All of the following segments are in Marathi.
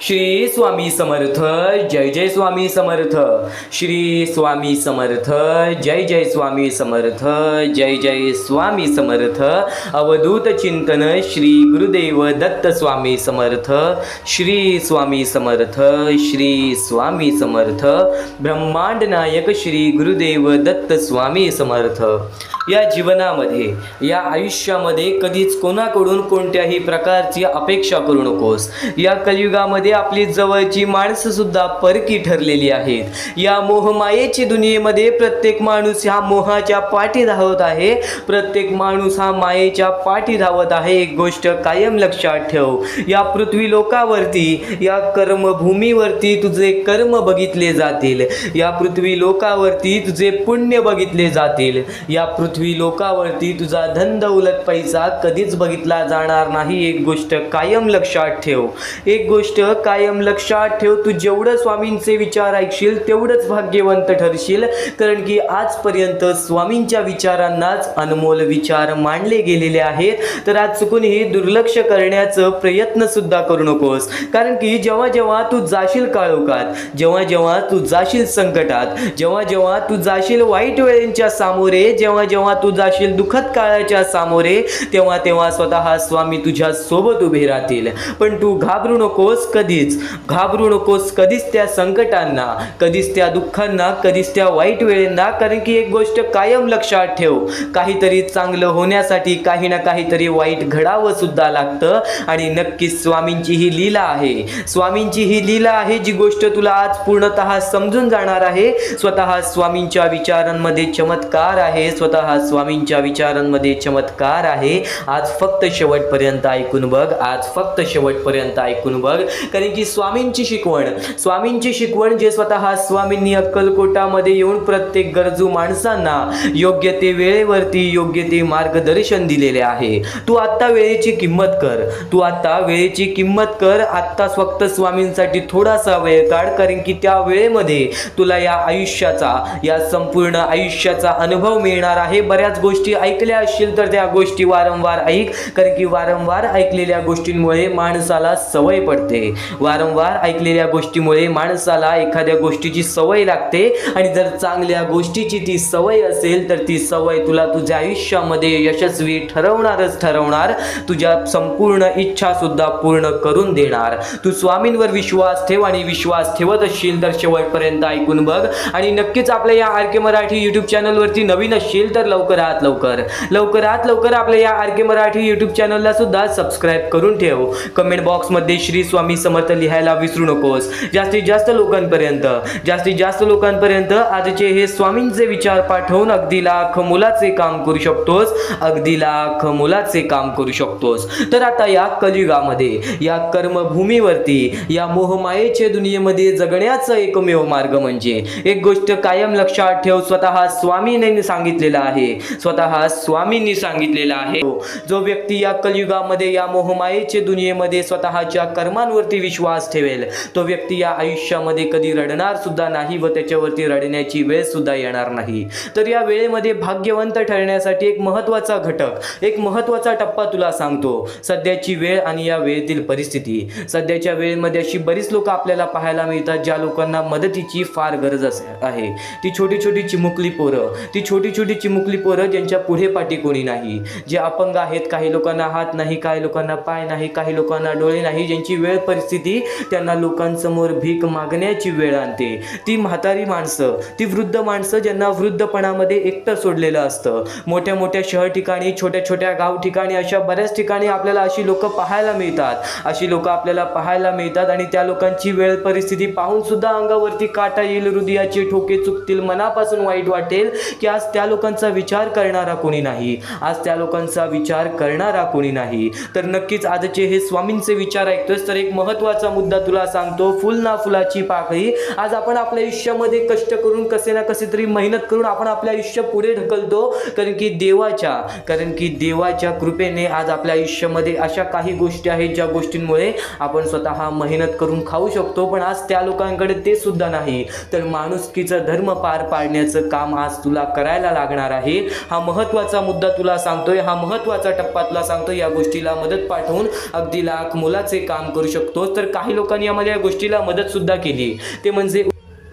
श्री स्वामी समर्थ, जय जय स्वामी समर्थ। श्री स्वामी समर्थ, जय जय स्वामी समर्थ, जय जय स्वामी समर्थ। अवधूत चिंतन श्री गुरुदेव दत्त स्वामी समर्थ। श्री स्वामी समर्थ, श्री स्वामी समर्थ। ब्रह्मांड नायक श्री गुरुदेव दत्त स्वामी समर्थ। या जीवनामध्ये, या आयुष्यामध्ये कधीच कोणाकडून कोणत्याही प्रकारची अपेक्षा करू नकोस। या कलियुगामध्ये आपली जवळची माणसं सुद्धा परकी ठरलेली आहेत। या मोहमायेची दुनियेमध्ये प्रत्येक माणूस हा मोहाच्या पाठी धावत आहे, प्रत्येक माणूस हा मायेच्या पाठी धावत आहे। एक गोष्ट कायम लक्षात ठेव, या पृथ्वी लोकावरती, या कर्मभूमीवरती तुझे कर्म बघितले जातील, या पृथ्वी लोकावरती तुझे पुण्य बघितले जातील, या पृथ्वी लोकावरती तुझा धन दौलत पैसा कधीच बघितला जाणार नाही। एक गोष्ट कायम लक्षात ठेव, एक गोष्ट कायम लक्षात ठेव, तू जेवढं स्वामींचे विचार ऐकशील तेवढंच भाग्यवंत ठरशील, कारण की आजपर्यंत स्वामींच्या विचारांनाच अनमोल विचार मानले गेलेले आहेत। तर आज चुकूनही दुर्लक्ष करण्याचा प्रयत्न सुद्धा करू नकोस, कारण की जेव्हा जेव्हा तू जाशील काळोखात, जेव्हा जेव्हा तू जाशील संकटात, जेव्हा जेव्हा तू जाशील वाईट वेळेंच्या सामोरे, जेव्हा जेव्हा तू जाशील दुःखद काळाच्या सामोरे, तेव्हा तेव्हा स्वतः स्वामी तुझ्या सोबत उभे राहतील। पण तू घाबरू नकोस, कधीच घाबरू नकोस, कधीच त्या संकटांना, कधीच त्या दुःखांना, कधीच त्या वाईट वेळेंना, कारण की एक गोष्ट कायम लक्षात ठेव, काहीतरी चांगलं होण्यासाठी काही ना काहीतरी वाईट घडावं सुद्धा लागतं। आणि नक्कीच स्वामींची ही लीला आहे, स्वामींची ही लीला आहे, जी गोष्ट तुला आज पूर्णतः समजून जाणार आहे। स्वतः स्वामींच्या विचारांमध्ये चमत्कार आहे, स्वतः स्वामींच्या विचारांमध्ये चमत्कार आहे। आज फक्त शेवटपर्यंत ऐकून बघ, आज फक्त शेवटपर्यंत ऐकून बघ, कारण की स्वामींची शिकवण जे स्वतः स्वामींनी अक्कलकोटामध्ये येऊन प्रत्येक गरजू माणसांना योग्य ते वेळेवरती योग्य ते मार्गदर्शन दिलेले आहे। तू आता वेळेची किंमत कर, तू आता वेळेची किंमत कर, आता फक्त स्वामींसाठी थोडासा वेळ काढ, कारण की त्या वेळेमध्ये तुला या आयुष्याचा, या संपूर्ण आयुष्याचा अनुभव मिळणार आहे। बऱ्याच गोष्टी ऐकल्या असतील तर त्या गोष्टी वारंवार ऐक, कारण की वारंवार ऐकलेल्या गोष्टींमुळे माणसाला सवय पडते, वारंवार ऐकलेल्या गोष्टीमुळे माणसाला एखाद्या गोष्टीची सवय लागते। आणि जर चांगल्या गोष्टीची ती सवय असेल तर ती सवय तुला तुझ्या आयुष्यामध्ये यशस्वी ठरवणार, तुझ्या संपूर्ण इच्छा सुद्धा पूर्ण करून देणार। तू स्वामींवर विश्वास ठेव, आणि विश्वास ठेवत असशील तर शेवटपर्यंत ऐकून बघ। आणि नक्कीच आपल्या या आर के मराठी यूट्यूब चॅनलवरती नवीन असशील तर लवकरात लवकर आपल्या या आर के मराठी यूट्यूब चॅनलला सुद्धा सबस्क्राईब करून ठेव। कमेंट बॉक्समध्ये श्री स्वामी समर्थ लिहायला विसरू नकोस। जास्तीत जास्त लोकांपर्यंत आजचे हे स्वामींचे विचार पाठवून अगदी लाख मोलाचे काम करू शकतोस, अगदी लाख मोलाचे काम करू शकतोस। तर आता या कलियुगामध्ये, या कर्मभूमीवरती, या मोहमायेच्या दुनियेमध्ये जगण्याचा एकमेव मार्ग म्हणजे, एक गोष्ट कायम लक्षात ठेव, स्वतः स्वामींनी सांगितलेलं आहे, स्वतः स्वामींनी सांगितलेलं आहे, जो व्यक्ती या कलियुगामध्ये, या मोहमायेच्या दुनियेमध्ये स्वतःच्या कर्मांवरती विश्वास ठेवेल, तो व्यक्ती या आयुष्यामध्ये कधी रडणार सुद्धा नाही व त्याच्यावरती रडण्याची वेळ सुद्धा येणार नाही। तर या वेळेमध्ये भाग्यवंत ठरण्यासाठी एक महत्त्वाचा घटक, एक महत्त्वाचा टप्पा तुला सांगतो। सध्याची वेळ आणि या वेळेतील परिस्थिती, सध्याच्या वेळेमध्ये अशी बरीच लोक आपल्याला पाहायला मिळतात ज्या लोकांना मदतीची फार गरज आहे। ती छोटी छोटी चिमुकली पोरं ज्यांच्या पुढे पाठी कोणी नाही, जे अपंग आहेत, काही लोकांना हात नाही, काही लोकांना पाय नाही, काही लोकांना डोळे नाही, ज्यांची वेळ परिस्थिती त्यांना लोकांसमोर भीक मागण्याची वेळ आणते। ती म्हातारी माणसं, ती वृद्ध माणसं ज्यांना वृद्धपणामध्ये एकटं सोडलेलं असतं। मोठ्या मोठ्या शहर ठिकाणी, छोट्या छोट्या गाव ठिकाणी, अशा बऱ्याच ठिकाणी आपल्याला अशी लोक पाहायला मिळतात, आणि त्या लोकांची वेळ परिस्थिती पाहून सुद्धा अंगावरती काटा येईल, हृदयाचे ठोके चुकतील, मनापासून वाईट वाटेल की आज त्या लोकांचा विचार करणारा कोणी नाही, तर नक्कीच आजचे हे स्वामींचे विचार ऐकतोस तर एक महत्त्वाचा मुद्दा तुला सांगतो, फुल ना फुलाची पाकळी। आज आपण आपल्या आयुष्यामध्ये कष्ट करून, कसे ना कसे तरी मेहनत करून आपण आपलं आयुष्य पुढे ढकलतो, कारण की देवाच्या कृपेने आज आपल्या आयुष्यामध्ये अशा काही गोष्टी आहेत ज्या गोष्टींमुळे आपण स्वतः मेहनत करून खाऊ शकतो। पण आज त्या लोकांकडे ते सुद्धा नाही, तर माणुसकीचा धर्म पार पाडण्याचं काम आज तुला करायला लागणार आहे। हा महत्त्वाचा मुद्दा तुला सांगतोय, हा महत्त्वाचा टप्पा तुला सांगतोय। या गोष्टीला मदत पाठवून अगदी लाख मोलाचे काम करू शकतोस। नकोस, तर काही लोकांनी आम्हाला या गोष्टीला मदत सुद्धा केली. ते म्हणजे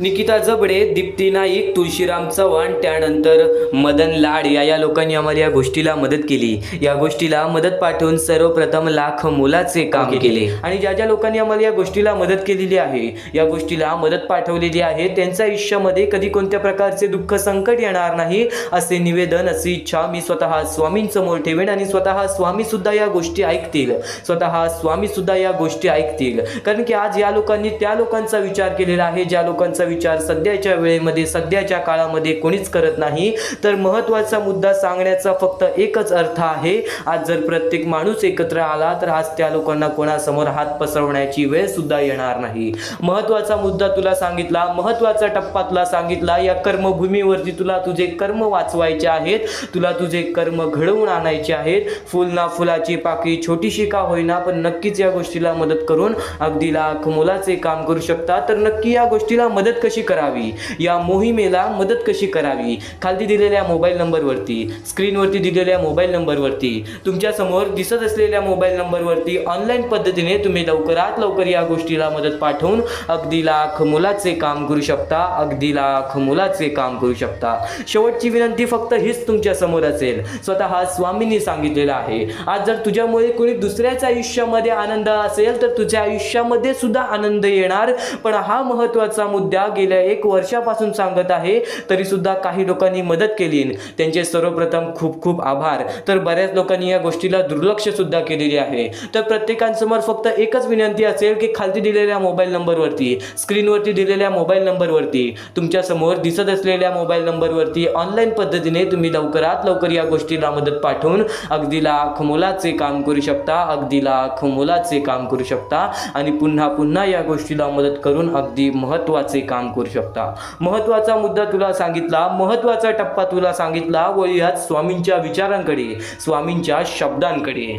निकिता जबडे, दीप्ती नाईक, तुळशीराम चव्हाण, त्यानंतर मदन लाड या लोकांनी आम्हाला या गोष्टीला मदत केली. या गोष्टीला मदत पाठवून सर्वप्रथम लाख मोलाचे काम केले. आणि ज्या लोकांनी आम्हाला या गोष्टीला मदत केलेली आहे, या गोष्टीला मदत पाठवलेली आहे, त्यांच्या आयुष्यामध्ये कधी कोणत्या प्रकारचे दुःख संकट येणार नाही असे निवेदन, अशी इच्छा मी स्वतः स्वामींसमोर ठेवेन. आणि स्वतः स्वामी सुद्धा या गोष्टी ऐकतील, स्वतः स्वामी सुद्धा या गोष्टी ऐकतील. कारण की आज या लोकांनी त्या लोकांचा विचार केलेला आहे ज्या लोकांचा विचार सध्याच्या वेळेमध्ये, सध्याच्या काळामध्ये कोणीच करत नाही. तर महत्त्वाचा मुद्दा सांगण्याचा फक्त एकच अर्थ आहे, आज जर प्रत्येक माणूस एकत्र आला तर आज त्या लोकांना कोणासमोर हात पसरवण्याची वेळ सुद्धा येणार नाही. महत्त्वाचा मुद्दा तुला सांगितला, महत्त्वाचा टप्पा तुला सांगितला. या कर्मभूमीवरती तुला तुझे कर्म वाचवायचे आहेत, तुला तुझे कर्म घडवून आणायचे आहेत. फुल ना फुलाची पाकळी छोटीशी का होईना, पण नक्कीच या गोष्टीला मदत करून अगदी लाख मोलाचे काम करू शकता. तर नक्की या गोष्टीला मदत कशी करावी, या मोहिमेला मदत कशी करावी, खाली दिलेल्या मोबाईल नंबरवरती, स्क्रीनवरती दिलेल्या मोबाईल नंबरवरती, तुमच्या समोर दिसत असलेल्या मोबाईल नंबरवरती ऑनलाईन पद्धतीने तुम्ही लवकरात लवकर या गोष्टीला मदत पाठवून अगदी लाख मोलाचे काम करू शकता, अगदी लाख मोलाचे काम करू शकता. शेवटची विनंती फक्त हीच तुमच्या समोर असेल, स्वतः स्वामींनी सांगितलेलं आहे. आज जर तुझ्यामुळे कोणी दुसऱ्याच्या आयुष्यामध्ये आनंद असेल तर तुझ्या आयुष्यामध्ये सुद्धा आनंद येणार. पण हा महत्त्वाचा मुद्दा गेल्या 1 वर्षापासून सांगत आहे, तरी सुद्धा काही लोकांनी मदत केली, त्यांचे सर्वप्रथम खूप खूप आभार. तर बऱ्याच लोकांनी या गोष्टीला दुर्लक्ष सुद्धा केलेली आहे. तर प्रत्येकांसमोर फक्त एकच विनंती असेल की खाली दिलेल्या मोबाईल नंबरवरती, स्क्रीनवरती दिलेल्या मोबाईल नंबरवरती, तुमच्या समोर दिसत असलेल्या मोबाईल नंबरवरती ऑनलाईन पद्धतीने तुम्ही लवकरात लवकर या गोष्टीला मदत पाठवून अगदी लाख मोलाचे काम करू शकता, अगदी लाख मोलाचे काम करू शकता. आणि पुन्हा पुन्हा या गोष्टीला मदत करून अगदी महत्त्वाचे काम करू शकता. महत्त्वाचा मुद्दा तुला सांगितला, महत्त्वाचा टप्पा तुला सांगितला. वळूयात स्वामींच्या विचारांकडे, स्वामींच्या शब्दांकडे.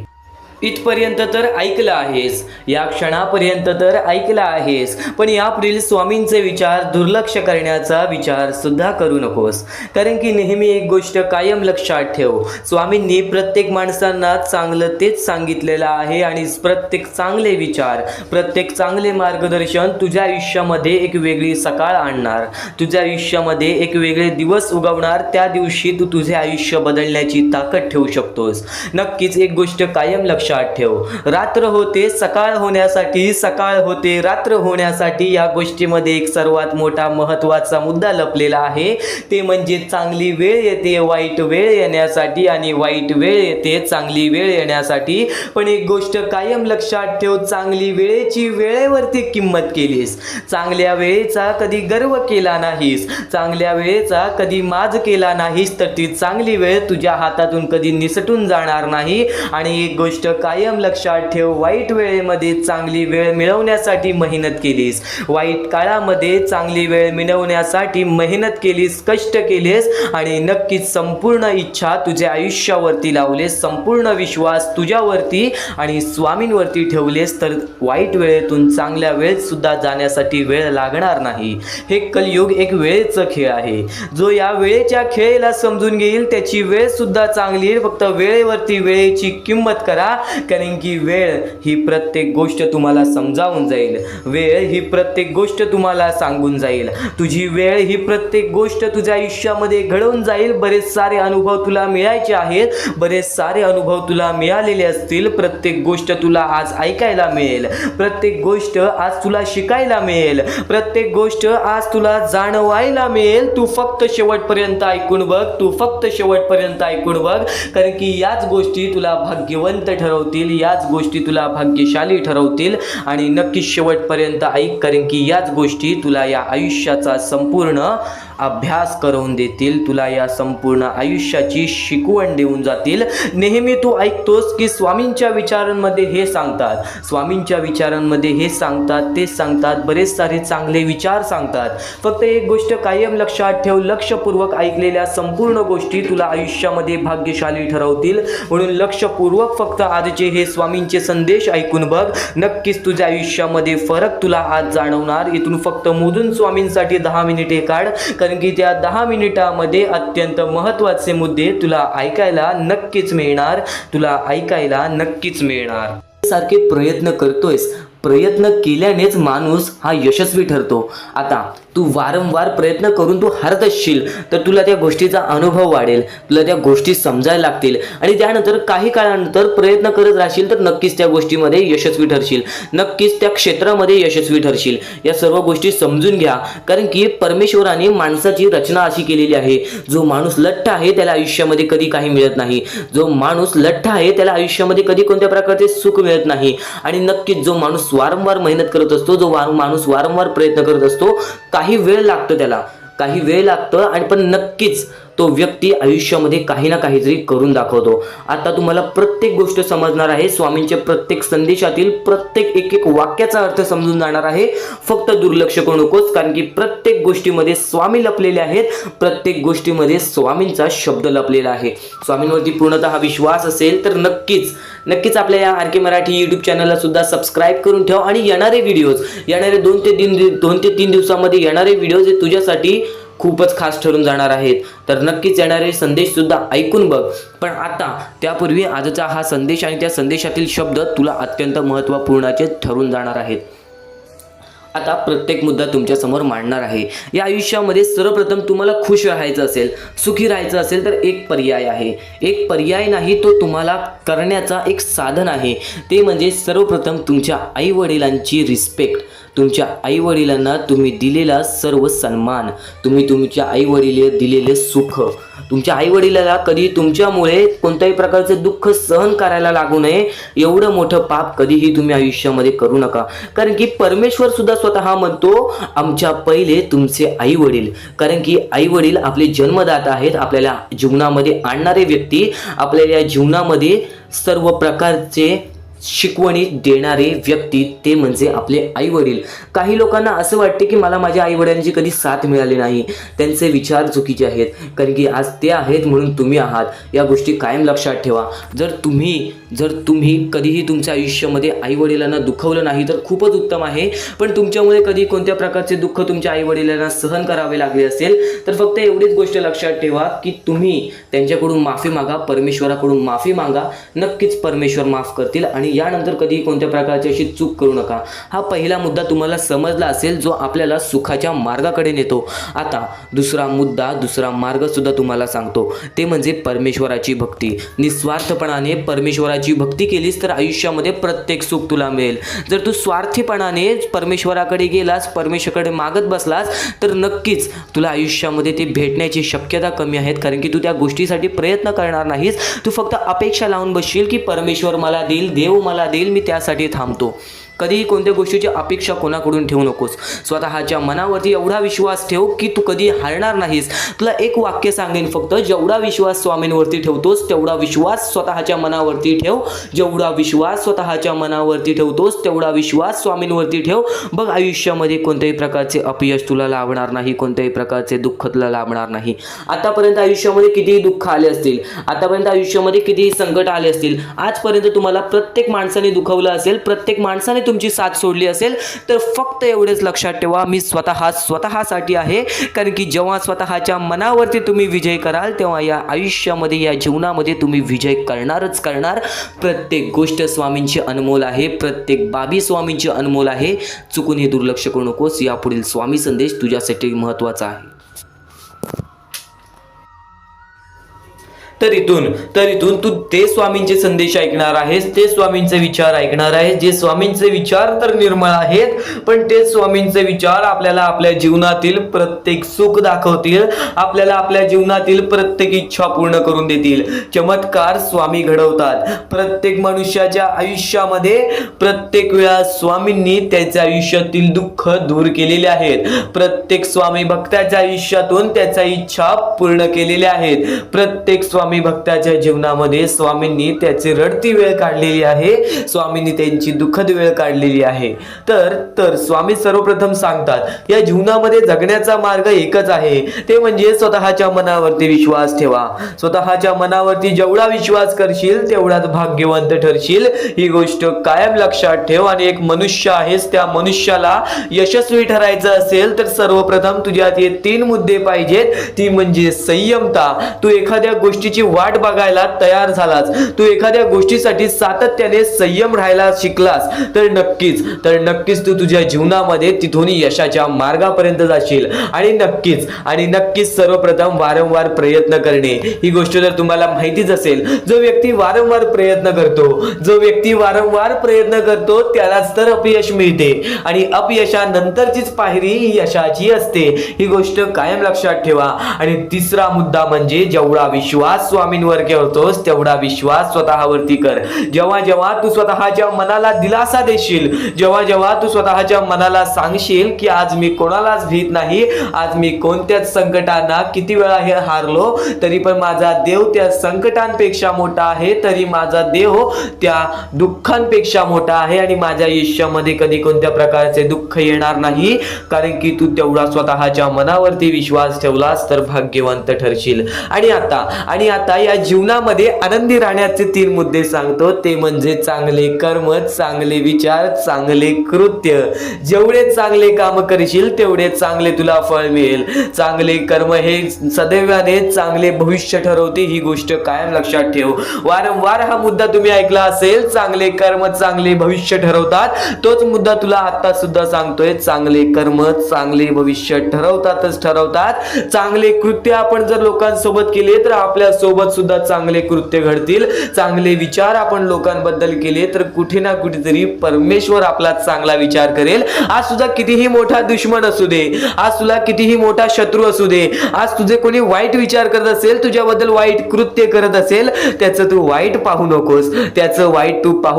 इथपर्यंत तर ऐकलं आहेस, या क्षणापर्यंत तर ऐकलं आहेस, पण यापुढील स्वामींचे विचार दुर्लक्ष करण्याचा विचार सुद्धा करू नकोस. कारण की नेहमी एक गोष्ट कायम लक्षात ठेव, स्वामींनी प्रत्येक माणसांना चांगलं तेच सांगितलेलं आहे. आणि प्रत्येक चांगले विचार, प्रत्येक चांगले मार्गदर्शन तुझ्या आयुष्यामध्ये एक वेगळी सकाळ आणणार, तुझ्या आयुष्यामध्ये एक वेगळे दिवस उगवणार. त्या दिवशी तू तुझे आयुष्य बदलण्याची ताकद ठेवू शकतोस. नक्कीच एक गोष्ट कायम लक्षात ठेव, रात्र होते सकाळ होण्यासाठी, सकाळ होते रात्र होण्यासाठी. या गोष्टीमध्ये एक सर्वात मोठा महत्त्वाचा मुद्दा लपलेला आहे, ते म्हणजे चांगली वेळ येते वाईट वेळ येण्यासाठी, आणि वाईट वेळ येते चांगली वेळ येण्यासाठी. पण एक गोष्ट कायम लक्षात ठेव, चांगली वेळेची वेळेवरती किंमत केलीस, चांगल्या वेळेचा कधी गर्व केला नाहीस, चांगल्या वेळेचा कधी माज केला नाहीस, तर ती चांगली वेळ तुझ्या हातातून कधी निसटून जाणार नाही. आणि एक गोष्ट कायम लक्षात ठेव, वाईट वेळेमध्ये चांगली वेळ मिळवण्यासाठी मेहनत केलीस, वाईट काळामध्ये चांगली वेळ मिळवण्यासाठी मेहनत केलीस, कष्ट केलेस, आणि नक्कीच संपूर्ण इच्छा तुझ्या आयुष्यावरती लावलेस, संपूर्ण विश्वास तुझ्यावरती आणि स्वामींवरती ठेवलेस, तर वाईट वेळेतून चांगल्या वेळेत सुद्धा जाण्यासाठी वेळ लागणार नाही. हे कलियुग एक वेळेचा खेळ आहे. जो या वेळेच्या खेळाला समजून घेईल त्याची वेळ सुद्धा चांगली येईल. फक्त वेळेवरती वेळेची किंमत करा, कारण की वेळ ही प्रत्येक गोष्ट तुम्हाला समजावून जाईल, वेळ ही प्रत्येक गोष्ट तुम्हाला सांगून जाईल, तुझी वेळ ही प्रत्येक गोष्ट तुझ्या आयुष्यामध्ये घडवून जाईल. बरेच सारे अनुभव तुला मिळायचे आहेत, बरेच सारे अनुभव तुला मिळालेले असतील. प्रत्येक गोष्ट तुला आज ऐकायला मिळेल, प्रत्येक गोष्ट आज तुला शिकायला मिळेल, प्रत्येक गोष्ट आज तुला जाणवायला मिळेल. तू फक्त शेवटपर्यंत ऐकून बघ, तू फक्त शेवटपर्यंत ऐकून बघ, कारण की याच गोष्टी तुला भाग्यवंत ठरवतील, याच गोष्टी तुला भाग्यशाली ठरवतील. आणि नक्की शेवटपर्यंत ऐक, कारण की याच गोष्टी तुला या आयुष्याचा संपूर्ण अभ्यास करून देतील, तुला या संपूर्ण आयुष्याची शिकवण देऊन जातील. नेहमी तू ऐकतोस की स्वामींच्या विचारांमध्ये हे सांगतात, स्वामींच्या विचारांमध्ये हे सांगतात, ते सांगतात, बरेच सारे चांगले विचार सांगतात. फक्त एक गोष्ट कायम लक्षात ठेव, लक्षपूर्वक ऐकलेल्या संपूर्ण गोष्टी तुला आयुष्यामध्ये भाग्यशाली ठरवतील. म्हणून लक्षपूर्वक फक्त आजचे हे स्वामींचे संदेश ऐकून बघ, नक्कीच तुझ्या आयुष्यामध्ये फरक तुला आज जाणवणार. इथून फक्त मोजून स्वामींसाठी 10 मिनिटे काढ, कारण की त्या 10 मिनिटामध्ये अत्यंत महत्त्वाचे मुद्दे तुला ऐकायला नक्कीच मिळणार, तुला ऐकायला नक्कीच मिळणार. सारखे प्रयत्न करतोयस, प्रयत्न केल्यानेच माणूस हा यशस्वी ठरतो. आता तू वारंवार प्रयत्न करून तू हरत असशील तर तुला त्या गोष्टीचा अनुभव वाढेल, तुला त्या गोष्टी समजायला लागतील आणि त्यानंतर काही काळानंतर प्रयत्न करत राहशील तर नक्कीच त्या गोष्टीमध्ये यशस्वी ठरशील, नक्कीच त्या क्षेत्रामध्ये यशस्वी ठरशील. या सर्व गोष्टी समजून घ्या, कारण की परमेश्वराने माणसाची रचना अशी केलेली आहे, जो माणूस लठ्ठ आहे त्याला आयुष्यामध्ये कधी काही मिळत नाही, जो माणूस लठ्ठ आहे त्याला आयुष्यामध्ये कधी कोणत्या प्रकारचे सुख मिळत नाही. आणि नक्कीच जो माणूस वारंवार मेहनत करत असतो, जो माणूस वारंवार प्रयत्न करत असतो, काही वेळ लागतो, त्याला काही वेळ लागतं आणि पण नक्कीच तो व्यक्ती आयुष्यामध्ये काही ना काहीतरी करून दाखवतो. आता तुम्हाला प्रत्येक गोष्ट समजणार आहे, स्वामींच्या प्रत्येक संदेशातील प्रत्येक एक वाक्याचा अर्थ समजून जाणार आहे. फक्त दुर्लक्ष करू नकोस, कारण की प्रत्येक गोष्टीमध्ये स्वामी लपलेले आहेत, प्रत्येक गोष्टीमध्ये स्वामींचा शब्द लपलेला आहे. स्वामींवरती पूर्णतः विश्वास असेल तर नक्कीच आपल्या या आर के मराठी यूट्यूब चॅनलला सुद्धा सबस्क्राईब करून ठेव आणि येणारे व्हिडिओज, येणारे 2 ते 3 दिवसामध्ये येणारे व्हिडिओज हे तुझ्यासाठी खूपच खास ठरून जाणार आहेत. तर नक्कीच येणारे संदेश सुद्धा ऐकून बघ. पण आता त्यापूर्वी आजचा हा संदेश आणि त्या संदेशातील शब्द तुला अत्यंत महत्त्वपूर्णाचे ठरून जाणार आहेत. आता प्रत्येक मुद्दा तुमच्या समोर मांडणार आहे. या आयुष्यामध्ये सर्वप्रथम तुम्हाला खुश राहायचं असेल, सुखी राहायचं असेल तर एक पर्याय आहे. एक पर्याय नाही, तो तुम्हाला करण्याचा एक साधन आहे. ते म्हणजे सर्वप्रथम तुमच्या आईवडिलांची रिस्पेक्ट, तुमच्या आईवडिलांना तुम्ही दिलेला सर्व सन्मान, तुम्ही तुमच्या आईवडिलांना दिलेले सुख, तुमच्या आईवडिलाला कधी तुमच्यामुळे कोणत्याही प्रकारचे दुःख सहन करायला लागू नये, एवढं मोठं पाप कधीही तुम्ही आयुष्यामध्ये करू नका. कारण की परमेश्वर सुद्धा स्वतः म्हणतो आमच्या पहिले तुमचे आईवडील, कारण की आईवडील आपले जन्मदाता आहेत, आपल्याला जीवनामध्ये आणणारे व्यक्ती, आपल्याला जीवनामध्ये सर्व प्रकारचे शिकवणी देणारे व्यक्ती ते म्हणजे आपले आईवडील. काही लोकांना असं वाटते की मला माझ्या आईवडिलांची कधी साथ मिळाली नाही, त्यांचे विचार चुकीचे आहेत, कारण की आज ते आहेत म्हणून तुम्ही आहात. या गोष्टी कायम लक्षात ठेवा. जर तुम्ही कधीही तुमच्या आयुष्यामध्ये आईवडिलांना दुखवलं नाही तर खूपच उत्तम आहे, पण तुमच्यामुळे कधी कोणत्या प्रकारचे दुःख तुमच्या आईवडिलांना सहन करावे लागले असेल तर फक्त एवढीच गोष्ट लक्षात ठेवा की तुम्ही त्यांच्याकडून माफी मागा, परमेश्वराकडून माफी मागा, नक्कीच परमेश्वर माफ करतील आणि यानंतर कधी कोणत्या प्रकारची अशी चूक करू नका. हा पहिला मुद्दा तुम्हाला समजला असेल, जो आपल्याला सुखाच्या मार्गाकडे नेतो. आता दुसरा मार्ग सुद्धा तुम्हाला सांगतो, ते म्हणजे परमेश्वराची भक्ती. निस्वार्थपणाने परमेश्वराची भक्ती केलीस तर आयुष्यामध्ये प्रत्येक सुख तुला मिळेल. जर तू स्वार्थीपणाने परमेश्वराकडे गेलास, परमेश्वराकडे मागत बसलास तर नक्कीच तुला आयुष्यामध्ये ते भेटण्याची शक्यता कमी आहेत, कारण की तू त्या गोष्टीसाठी प्रयत्न करणार नाहीस. तू फक्त अपेक्षा लावून बसशील की परमेश्वर मला देईल, देव मला देईल, मी त्यासाठी थांबतो. कधीही कोणत्या गोष्टीची अपेक्षा कोणाकडून ठेवू नकोस. स्वतःच्या मनावरती एवढा विश्वास ठेव की तू कधी हरणार नाहीस. तुला एक वाक्य सांगेन फक्त, जेवढा विश्वास स्वामींवरती ठेवतोस तेवढा विश्वास स्वतःच्या मनावरती ठेव. जेवढा विश्वास स्वतःच्या मनावरती ठेवतोस तेवढा विश्वास स्वामींवरती ठेव. बघ आयुष्यामध्ये कोणत्याही प्रकारचे अपयश तुला लाभणार नाही, कोणत्याही प्रकारचे दुःख तुला लाभणार नाही. आतापर्यंत आयुष्यामध्ये कितीही दुःख आले असतील, आतापर्यंत आयुष्यामध्ये कितीही संकट आले असतील, आजपर्यंत तुम्हाला प्रत्येक माणसाने दुखवलं असेल, प्रत्येक माणसाने तुमची साथ सोडली असेल, तर फक्त एवढेच लक्षात ठेवा, मी स्वतःसाठी आहे. कारण की जेव्हा स्वतःच्या मनावरती तुम्ही विजय कराल तेव्हा या आयुष्यामध्ये, या जीवनामध्ये तुम्ही विजय करणारच करणार. प्रत्येक गोष्ट स्वामींची अनमोल आहे, प्रत्येक बाबी स्वामींची अनमोल आहे. चुकून हे दुर्लक्ष करू नकोस. यापुढील स्वामी संदेश तुझ्यासाठी महत्त्वाचा आहे. तर इथून तू ते स्वामींचे संदेश ऐकणार आहेस, ते स्वामींचे विचार ऐकणार आहेस, जे स्वामींचे विचार तर निर्मळ आहेत, पण ते स्वामींचे विचार आपल्याला आपल्या जीवनातील प्रत्येक सुख दाखवतील, आपल्याला आपल्या जीवनातील प्रत्येक इच्छा पूर्ण करून देतील. चमत्कार स्वामी घडवतात. प्रत्येक मनुष्याच्या आयुष्यामध्ये प्रत्येक वेळा स्वामींनी त्याच्या आयुष्यातील दुःख दूर केलेले आहेत. प्रत्येक स्वामी भक्ताच्या आयुष्यातून त्याच्या इच्छा पूर्ण केलेल्या आहेत. प्रत्येक स्वामी भक्ताच्या जीवनामध्ये स्वामींनी त्याची रडती वेळ काढलेली आहे, स्वामींनी त्यांची दुःखद वेळ काढलेली आहे. तर स्वामी सर्वप्रथम सांगतात या जीवनामध्ये जगण्याचा मार्ग एकच आहे, ते म्हणजे स्वतःच्या मनावरती विश्वास ठेवा. स्वतःच्या मनावरती जेवढा विश्वास करशील तेवढाच भाग्यवंत ठरशील. ही गोष्ट कायम लक्षात ठेव. आणि एक मनुष्य आहेस, त्या मनुष्याला यशस्वी ठरायचं असेल तर सर्वप्रथम तुझ्यात हे 3 मुद्दे पाहिजेत. ती म्हणजे संयमता. तू एखाद्या गोष्टीची गोष्टीची वाट बघायला तयार झालास, तू एखाद्या गोष्टीसाठी सातत्याने संयम राहायला शिकलास, तर नक्कीच तू तुझ्या जीवनामध्ये तिथून यशाच्या मार्गापर्यंत जाशील. आणि नक्कीच सर्वप्रथम वारंवार प्रयत्न करणे, ही गोष्ट जर तुम्हाला माहितीच असेल, जो व्यक्ती वारंवार प्रयत्न करतो त्यालाच तर अपयश मिळते, आणि अपयशानंतरचीच पायरी ही यशाची असते. ही गोष्ट कायम लक्षात ठेवा. आणि तिसरा मुद्दा म्हणजे जेवढा विश्वास स्वामींवर करतोस तेवढा विश्वास स्वतःवरती कर. जेव्हा तू स्वतःच्या मनाला दिलासा देशील, जेव्हा तू स्वतःच्या मनाला सांगशील की आज मी कोणालाच भीत नाही, आज मी कोणत्याच संकटांना किती वेळा हे हारलो तरी पण माझा देव त्या संकटांपेक्षा मोठा आहे, तरी माझा देव त्या दुःखांपेक्षा मोठा आहे, आणि माझ्या आयुष्यामध्ये कधी कोणत्या प्रकारचे दुःख येणार नाही, कारण की तू तेवढा स्वतःच्या मनावरती विश्वास ठेवलास तर भाग्यवंत ठरशील. आणि आता या जीवनामध्ये आनंदी राहण्याचे 3 मुद्दे सांगतो, ते म्हणजे चांगले कर्म, चांगले विचार, चांगले कृत्य. जेवढे चांगले काम करशील तेवढे चांगले तुला फळ मिळेल. चांगले कर्म हे सदैवाने चांगले भविष्य ठरवते, ही गोष्ट कायम लक्षात ठेव. वारंवार हा मुद्दा तुम्ही ऐकला असेल, चांगले कर्म चांगले भविष्य ठरवतात. तोच मुद्दा तुला आता सुद्धा सांगतोय, चांगले कर्म चांगले भविष्य ठरवतात. चांगले कृत्य आपण जर लोकांसोबत केले तर आपल्या सोबत सुद्धा चांगले कृत्य घडतील. चांगले विचार आपण लोकांबद्दल केले तर कुठे ना कुठेतरी परमेश्वर आपला चांगला विचार करेल. आज तुझा कितीही मोठा दुश्मन असू दे, आज तुला कितीही मोठा शत्रू असू दे, आज तुझे कोणी वाईट विचार करत असेल, तुझ्याबद्दल वाईट कृत्य करत असेल, त्याचं तू वाईट पाहू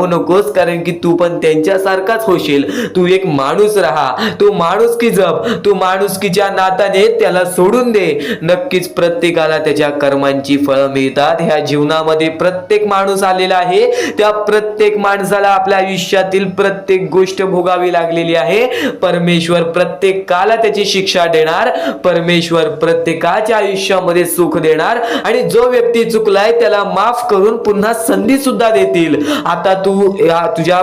नकोस, कारण की तू पण त्यांच्यासारखाच होशील. तू एक माणूस राहा, तू माणुसकी जप, तू माणुसकीच्या नात्याने त्याला सोडून दे. नक्कीच प्रत्येकाला त्याच्या कर्मांची फळं मिळतात. ह्या जीवनामध्ये प्रत्येक माणूस आलेला आहे, त्या प्रत्येक माणसाला आपल्या आयुष्यातील प्रत्येक गोष्ट भोगावी लागलेली आहे. परमेश्वर प्रत्येकाला त्याची शिक्षा देणार, परमेश्वर प्रत्येकाच्या आयुष्यामध्ये सुख देणार, आणि जो व्यक्ती चुकलाय त्याला माफ करून पुन्हा संधी सुद्धा देतील. आता तू तुझ्या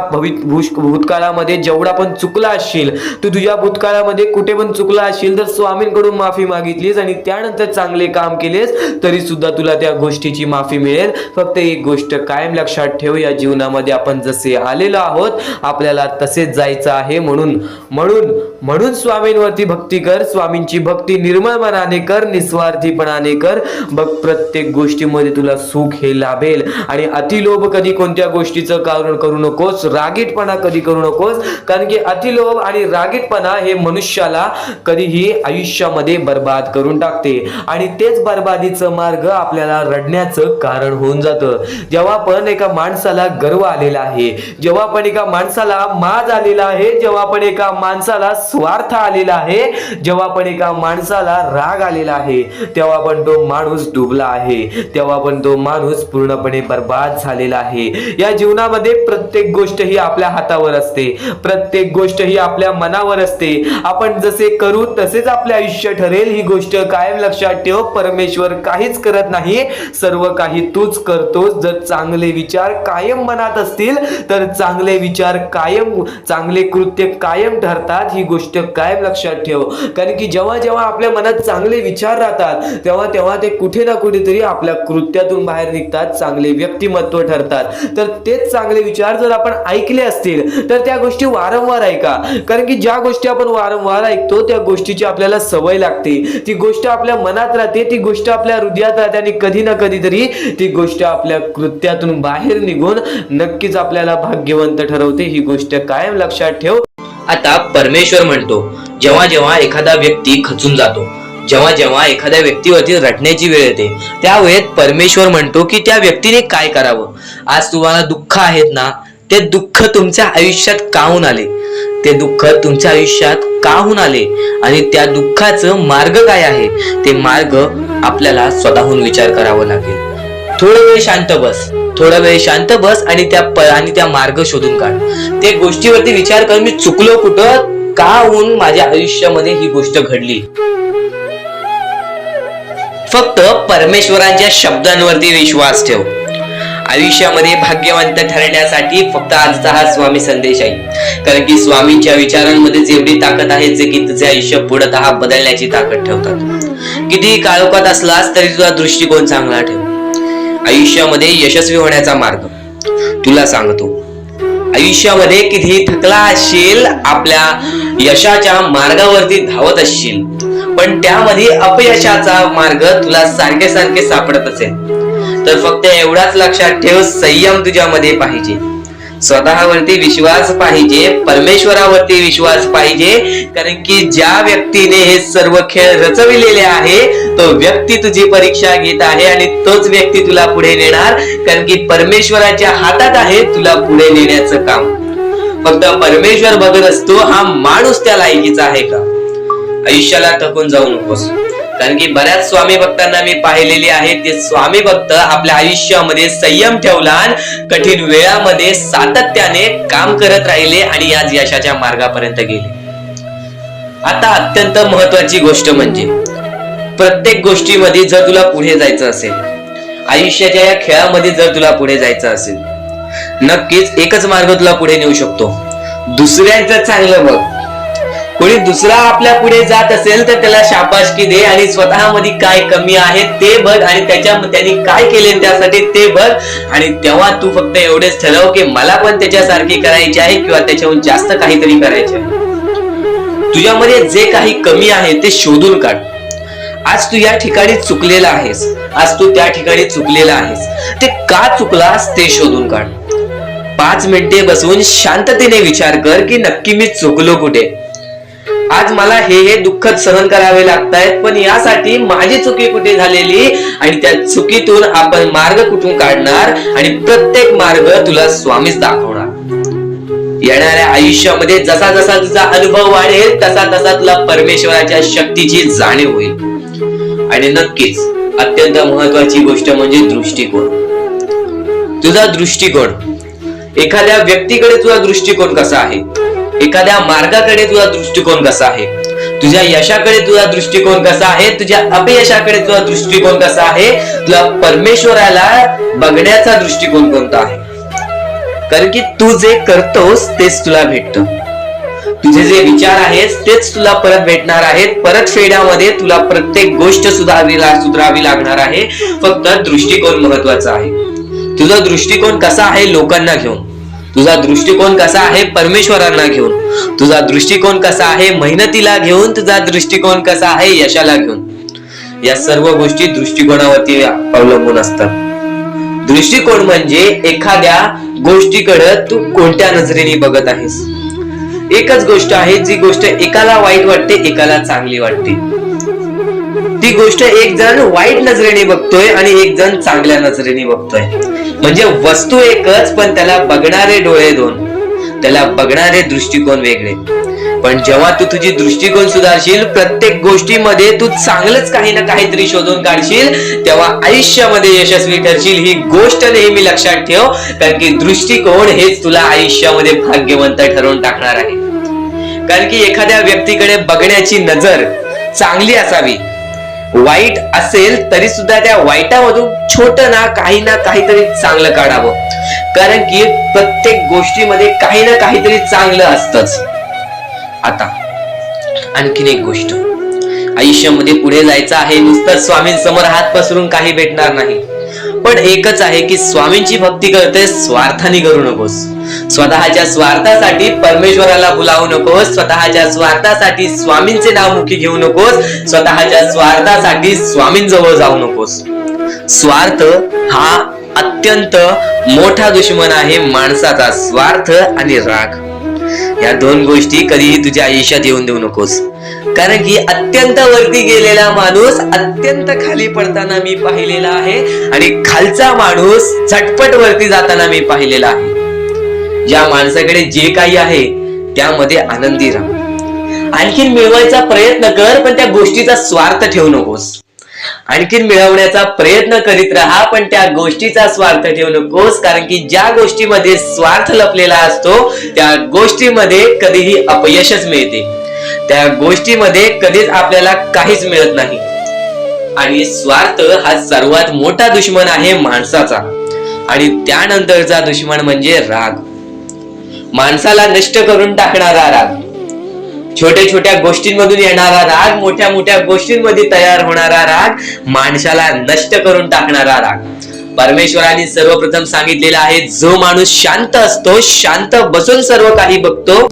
भूतकाळामध्ये जेवढा पण चुकला असशील, तू तुझ्या भूतकाळामध्ये कुठे पण चुकला असशील तर स्वामींकडून माफी मागितलीस आणि त्यानंतर चांगले काम केलेस तरी सुद्धा तुला त्या गोष्टीची माफी मिळेल. फक्त एक गोष्ट कायम लक्षात ठेव, या जीवनामध्ये आपण जसे आलेलो आहोत आपल्याला तसेच जायचं आहे. म्हणून स्वामींवरती भक्ती कर. स्वामींची भक्ती निर्मळ मनाने कर, निस्वार्थीपणाने कर. बघ प्रत्येक गोष्टीमध्ये तुला सुख हे लाभेल. आणि अतिलोभ कधी कोणत्या गोष्टीचं कारण करू नकोस, रागीटपणा कधी करू नकोस, कारण की अतिलोभ आणि रागीटपणा हे मनुष्याला कधीही आयुष्यामध्ये बर्बाद करून टाकते, आणि तेच बर्बादीचं मार्ग आपल्याला रडण्याचं कारण होऊन जातं. जेव्हा पण एका माणसाला गर्व आलेला आहे, जेव्हा पण एका माणसाला माज आलेला आहे, जेव्हा पण एका माणसाला स्वार्थ आलेला आहे, जेव्हा पण एका माणसाला राग आलेला आहे, तेव्हा पण तो माणूस डुबला आहे, तेव्हा पण तो माणूस पूर्णपणे बर्बाद झालेला आहे. या जीवनामध्ये प्रत्येक गोष्ट ही आपल्या हातावर असते, प्रत्येक गोष्ट ही आपल्या मनावर असते. आपण जसे करू तसेच आपले आयुष्य ठरेल, ही गोष्ट कायम लक्षात ठेव. परमेश्वर काहीच करत नाही, सर्व काही तूच करतोस. जर चांगले विचार कायम मनात असतील तर चांगले विचार कायम, चांगले कृत्य कायम ठरतात. ही गोष्ट कायम लक्षात ठेव, कारण की जेव्हा आपल्या मनात चांगले विचार राहतात तेव्हा ते कुठे ना कुठेतरी आपल्या कृत्यातून बाहेर निघतात, चांगले व्यक्तिमत्व ठरतात. तर तेच चांगले विचार जर आपण ऐकले असतील तर त्या गोष्टी वारंवार ऐका, कारण की ज्या गोष्टी आपण वारंवार ऐकतो त्या गोष्टीची आपल्याला सवय लागते, ती गोष्ट आपल्या मनात राहते, ती गोष्ट आपल्या हृदयात राहते, आणि कधी ना कधीतरी ती गोष्ट आपल्या कृत्यातून बाहेर निघून नक्कीच आपल्याला भाग्यवंत ठरवते. ही गोष्ट कायम लक्षात ठेव. आता परमेश्वर म्हणतो, जेव्हा एखादा व्यक्ती खचून जातो, जेव्हा एखाद्या व्यक्तीवरती रडण्याची वेळ येते, त्यावेळेस परमेश्वर म्हणतो की त्या व्यक्तीने काय करावं. आज तुम्हाला दुःख आहेत ना, ते दुःख तुमच्या आयुष्यात काहून आले, ते दुःख तुमच्या आयुष्यात काहून आले, आणि त्या दुःखाचं मार्ग काय आहे, ते मार्ग आपल्याला स्वतःहून विचार करावा लागेल. थोडा वेळ शांत बस आणि त्या मार्ग शोधून काढ. त्या गोष्टीवरती विचार कर, मी चुकलो कुठं, का होऊन माझ्या आयुष्यामध्ये ही गोष्ट घडली. फक्त परमेश्वरांच्या शब्दांवरती विश्वास ठेव. आयुष्यामध्ये भाग्यवंत ठरण्यासाठी फक्त आजचा हा स्वामी संदेश आहे, कारण की स्वामींच्या विचारांमध्ये जेवढी ताकद आहे जे की तुझे आयुष्य पूर्णतः बदलण्याची ताकद ठेवतात. किती काळोखात असलास तरी तुझा दृष्टिकोन चांगला ठेव. आयुष्यामध्ये यशस्वी होण्याचा मार्ग तुला सांगतो. आयुष्यामध्ये कितीही थकला असशील, आपल्या यशाच्या मार्गावरती धावत असशील, पण त्यामध्ये अपयशाचा मार्ग तुला सारखे सारखे सापडत असेल, तर फक्त एवढाच लक्षात ठेव, संयम तुझ्यामध्ये पाहिजे, स्वतःवरती विश्वास पाहिजे, परमेश्वरावरती विश्वास पाहिजे. कारण की ज्या व्यक्तीने हे सर्व खेळ रचविलेले आहे तो व्यक्ती तुझी परीक्षा घेत आहे आणि तोच व्यक्ती तुला पुढे नेणार. कारण की परमेश्वराच्या हातात आहे तुला पुढे नेण्याचं काम. फक्त परमेश्वर बघत असतो हा माणूस त्या लायकीचा आहे का. आयुष्याला थकून जाऊ नकोस. कारण की बऱ्याच स्वामी भक्तांना मी पाहिलेले आहे, ते स्वामी भक्त आपल्या आयुष्यामध्ये संयम ठेवला, कठीण वेळामध्ये सातत्याने काम करत राहिले आणि आज यशाच्या मार्गापर्यंत गेले. आता अत्यंत महत्वाची गोष्ट म्हणजे प्रत्येक गोष्टीमध्ये जर तुला पुढे जायचं असेल, आयुष्याच्या या खेळामध्ये जर तुला पुढे जायचं असेल, नक्कीच एकच मार्ग तुला पुढे नेऊ शकतो. दुसऱ्यांचं चांगलं बघ. कोणी दुसरा आपल्या पुढे जात असेल तर त्याला शाबासकी दे आणि स्वतःमध्ये काय कमी आहे ते बघ आणि त्यांनी काय केले त्यासाठी ते बघ. आणि तेव्हा तू फक्त एवढेच ठरव की मला पण त्याच्यासारखी करायची आहे किंवा त्याच्याहून जास्त काहीतरी करायचे आहे. तुझ्यामध्ये जे काही कमी आहे ते शोधून काढ. आज तू या ठिकाणी चुकलेला आहेस, आज तू त्या ठिकाणी चुकलेला आहेस, ते का चुकलास ते शोधून काढ. 5 मिनिटे बसून शांततेने विचार कर की नक्की मी चुकलो कुठे. आज मला हे दुःख सहन करावे लागतायत, पण यासाठी माझी चुकी कुठे झालेली आणि त्या चुकीतून आपण मार्ग कुठून काढणार आणि प्रत्येक मार्ग तुला स्वामीच दाखवणार. येणाऱ्या आयुष्यामध्ये जसा जसा तुझा अनुभव वाढेल तसा तसा तुला परमेश्वराच्या शक्तीची जाणीव होईल. आणि नक्कीच अत्यंत महत्वाची गोष्ट म्हणजे दृष्टिकोन. तुझा दृष्टिकोन, एखाद्या व्यक्तीकडे तुझा दृष्टिकोन कसा आहे, एखाद्या मार्गाकडे तुझा दृष्टिकोन कसा आहे, तुझ्या यशाकडे तुझा दृष्टिकोन कसा आहे, तुझ्या अपयशाकडे तुझा दृष्टिकोन कसा आहे, तुला परमेश्वराला बघण्याचा दृष्टिकोन कोणता आहे. कारण की तू जे करतोस तेच तुला भेटतं. तुझे जे विचार आहेत तेच तुला परत भेटणार आहेत. परत फेड्यामध्ये तुला प्रत्येक गोष्ट सुधारावी लागणार आहे. फक्त दृष्टिकोन महत्वाचा आहे. तुझा दृष्टिकोन कसा आहे लोकांना घेऊन, तुझा दृष्टिकोन कसा आहे परमेश्वरांना घेऊन, तुझा दृष्टिकोन कसा आहे मेहनतीला घेऊन, तुझा दृष्टिकोन कसा आहे यशाला घेऊन. या सर्व गोष्टी दृष्टिकोनावरती अवलंबून असतात. दृष्टिकोन म्हणजे एखाद्या गोष्टीकडे तू कोणत्या नजरेने बघत आहेस. एकच गोष्ट आहे, जी गोष्ट एकाला वाईट वाटते एकाला चांगली वाटते. ती गोष्ट एक जण वाईट नजरेने बघतोय आणि एक जण चांगल्या नजरेने बघतोय. म्हणजे वस्तू एकच पण त्याला बघणारे डोळे दोन, त्याला बघणारे दृष्टिकोन वेगळे. पण जेव्हा तू तुझी दृष्टिकोन सुधारशील, प्रत्येक गोष्टीमध्ये तू चांगलंच काही ना काहीतरी शोधून काढशील, तेव्हा आयुष्यामध्ये यशस्वी ठरशील. ही गोष्ट नेहमी लक्षात ठेव. कारण की दृष्टिकोन हेच तुला आयुष्यामध्ये भाग्यवंत ठरवून टाकणार आहे. कारण की एखाद्या व्यक्तीकडे बघण्याची नजर चांगली असावी. वाईट असेल तरी सुद्धा त्या वाईटामधून छोट ना काहीतरी चांगलं काढावं. कारण की प्रत्येक गोष्टीमध्ये काही ना काहीतरी चांगलं असतंच. आता आणखीन एक गोष्ट, आयुष्यामध्ये पुढे जायचं आहे, नुसतं स्वामींसमोर हात पसरून काही भेटणार नाही. पण एकच आहे की स्वामींची भक्ती करते स्वार्थाने करू नकोस. स्वतःच्या स्वार्थासाठी परमेश्वराला भुलावू नकोस. स्वतःच्या स्वार्थासाठी स्वामींचे नाव मुखी घेऊ नकोस. स्वतःच्या स्वार्थासाठी स्वामींजवळ जाऊ नकोस. स्वार्थ हा अत्यंत मोठा दुश्मन आहे माणसाचा. स्वार्थ आणि राग या दोन गोष्टी कधीही तुझ्या आयुष्यात येऊन देऊ नकोस. कारण की अत्यंत वरती गेलेला माणूस अत्यंत खाली पडताना मी पाहिलेला आहे आणि खालचा माणूस झटपट वरती जाताना मी पाहिलेला आहे. ज्या माणसाकडे जे काही आहे त्यामध्ये आनंदी राहा. आणखीन मिळवायचा प्रयत्न कर, पण त्या गोष्टीचा स्वार्थ ठेवू नकोस. आणखीन मिळवण्याचा प्रयत्न करीत राहा, पण त्या गोष्टीचा स्वार्थ ठेवू नकोस. कारण की ज्या गोष्टीमध्ये स्वार्थ लपलेला असतो त्या गोष्टीमध्ये कधीही अपयशच मिळते. त्या गोष्टीमध्ये कधीच आपल्याला काहीच मिळत नाही. आणि स्वार्थ हा सर्वात मोठा दुश्मन आहे माणसाचा. आणि त्यानंतरचा दुश्मन म्हणजे राग. माणसाला नष्ट करून टाकणारा राग, छोट्या छोट्या गोष्टींमधून येणारा राग, मोठ्या मोठ्या गोष्टींमध्ये तयार होणारा राग, माणसाला नष्ट करून टाकणारा राग. परमेश्वराने सर्वप्रथम सांगितलेलं आहे, जो माणूस शांत असतो, शांत बसून सर्व काही बघतो,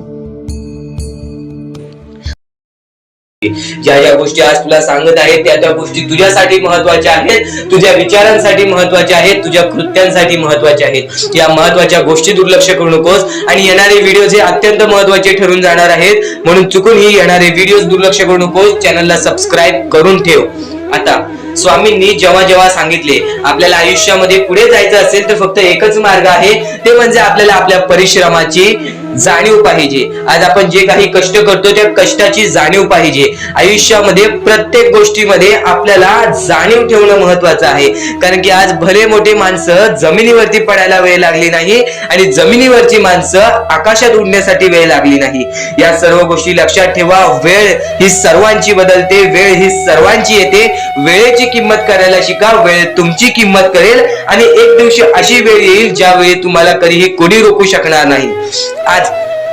ज्या ज्या गोष्टी आज तुला सांगत आहेत त्या त्या गोष्टी तुझ्यासाठी महत्वाच्या आहेत, तुझ्या विचारांसाठी महत्वाच्या आहेत, तुझ्या कृत्यांसाठी महत्वाच्या आहेत. या महत्वाच्या गोष्टी दुर्लक्ष करू नकोस. आणि येणारे व्हिडिओ हे अत्यंत महत्वाचे ठरून जाणार आहेत, म्हणून चुकूनही येणारे व्हिडिओ दुर्लक्ष करू नकोस. चॅनलला सबस्क्राईब करून ठेव. आता स्वामींनी जेव्हा जेव्हा सांगितले आपल्याला आयुष्यामध्ये पुढे जायचं असेल तर फक्त एकच मार्ग आहे, ते म्हणजे आपल्याला आपल्या परिश्रमाची जाणीव पाहिजे. आज आपण जे काही कष्ट करतो त्या कष्टाची जाणीव पाहिजे. आयुष्यामध्ये प्रत्येक गोष्टीमध्ये आपल्याला जाणीव ठेवणं महत्वाचं आहे. कारण की आज भले मोठे माणसं जमिनीवरती पडायला वेळ लागली नाही आणि जमिनीवरची माणसं आकाशात उडण्यासाठी वेळ लागली नाही. या सर्व गोष्टी लक्षात ठेवा. वेळ ही सर्वांची बदलते, वेळ ही सर्वांची येते. वेळेची किंमत करायला शिका. वेळ तुमची किंमत करेल आणि एक दिवशी अशी वेळ येईल ज्यावेळी तुम्हाला कधीही कोणी रोखू शकणार नाही.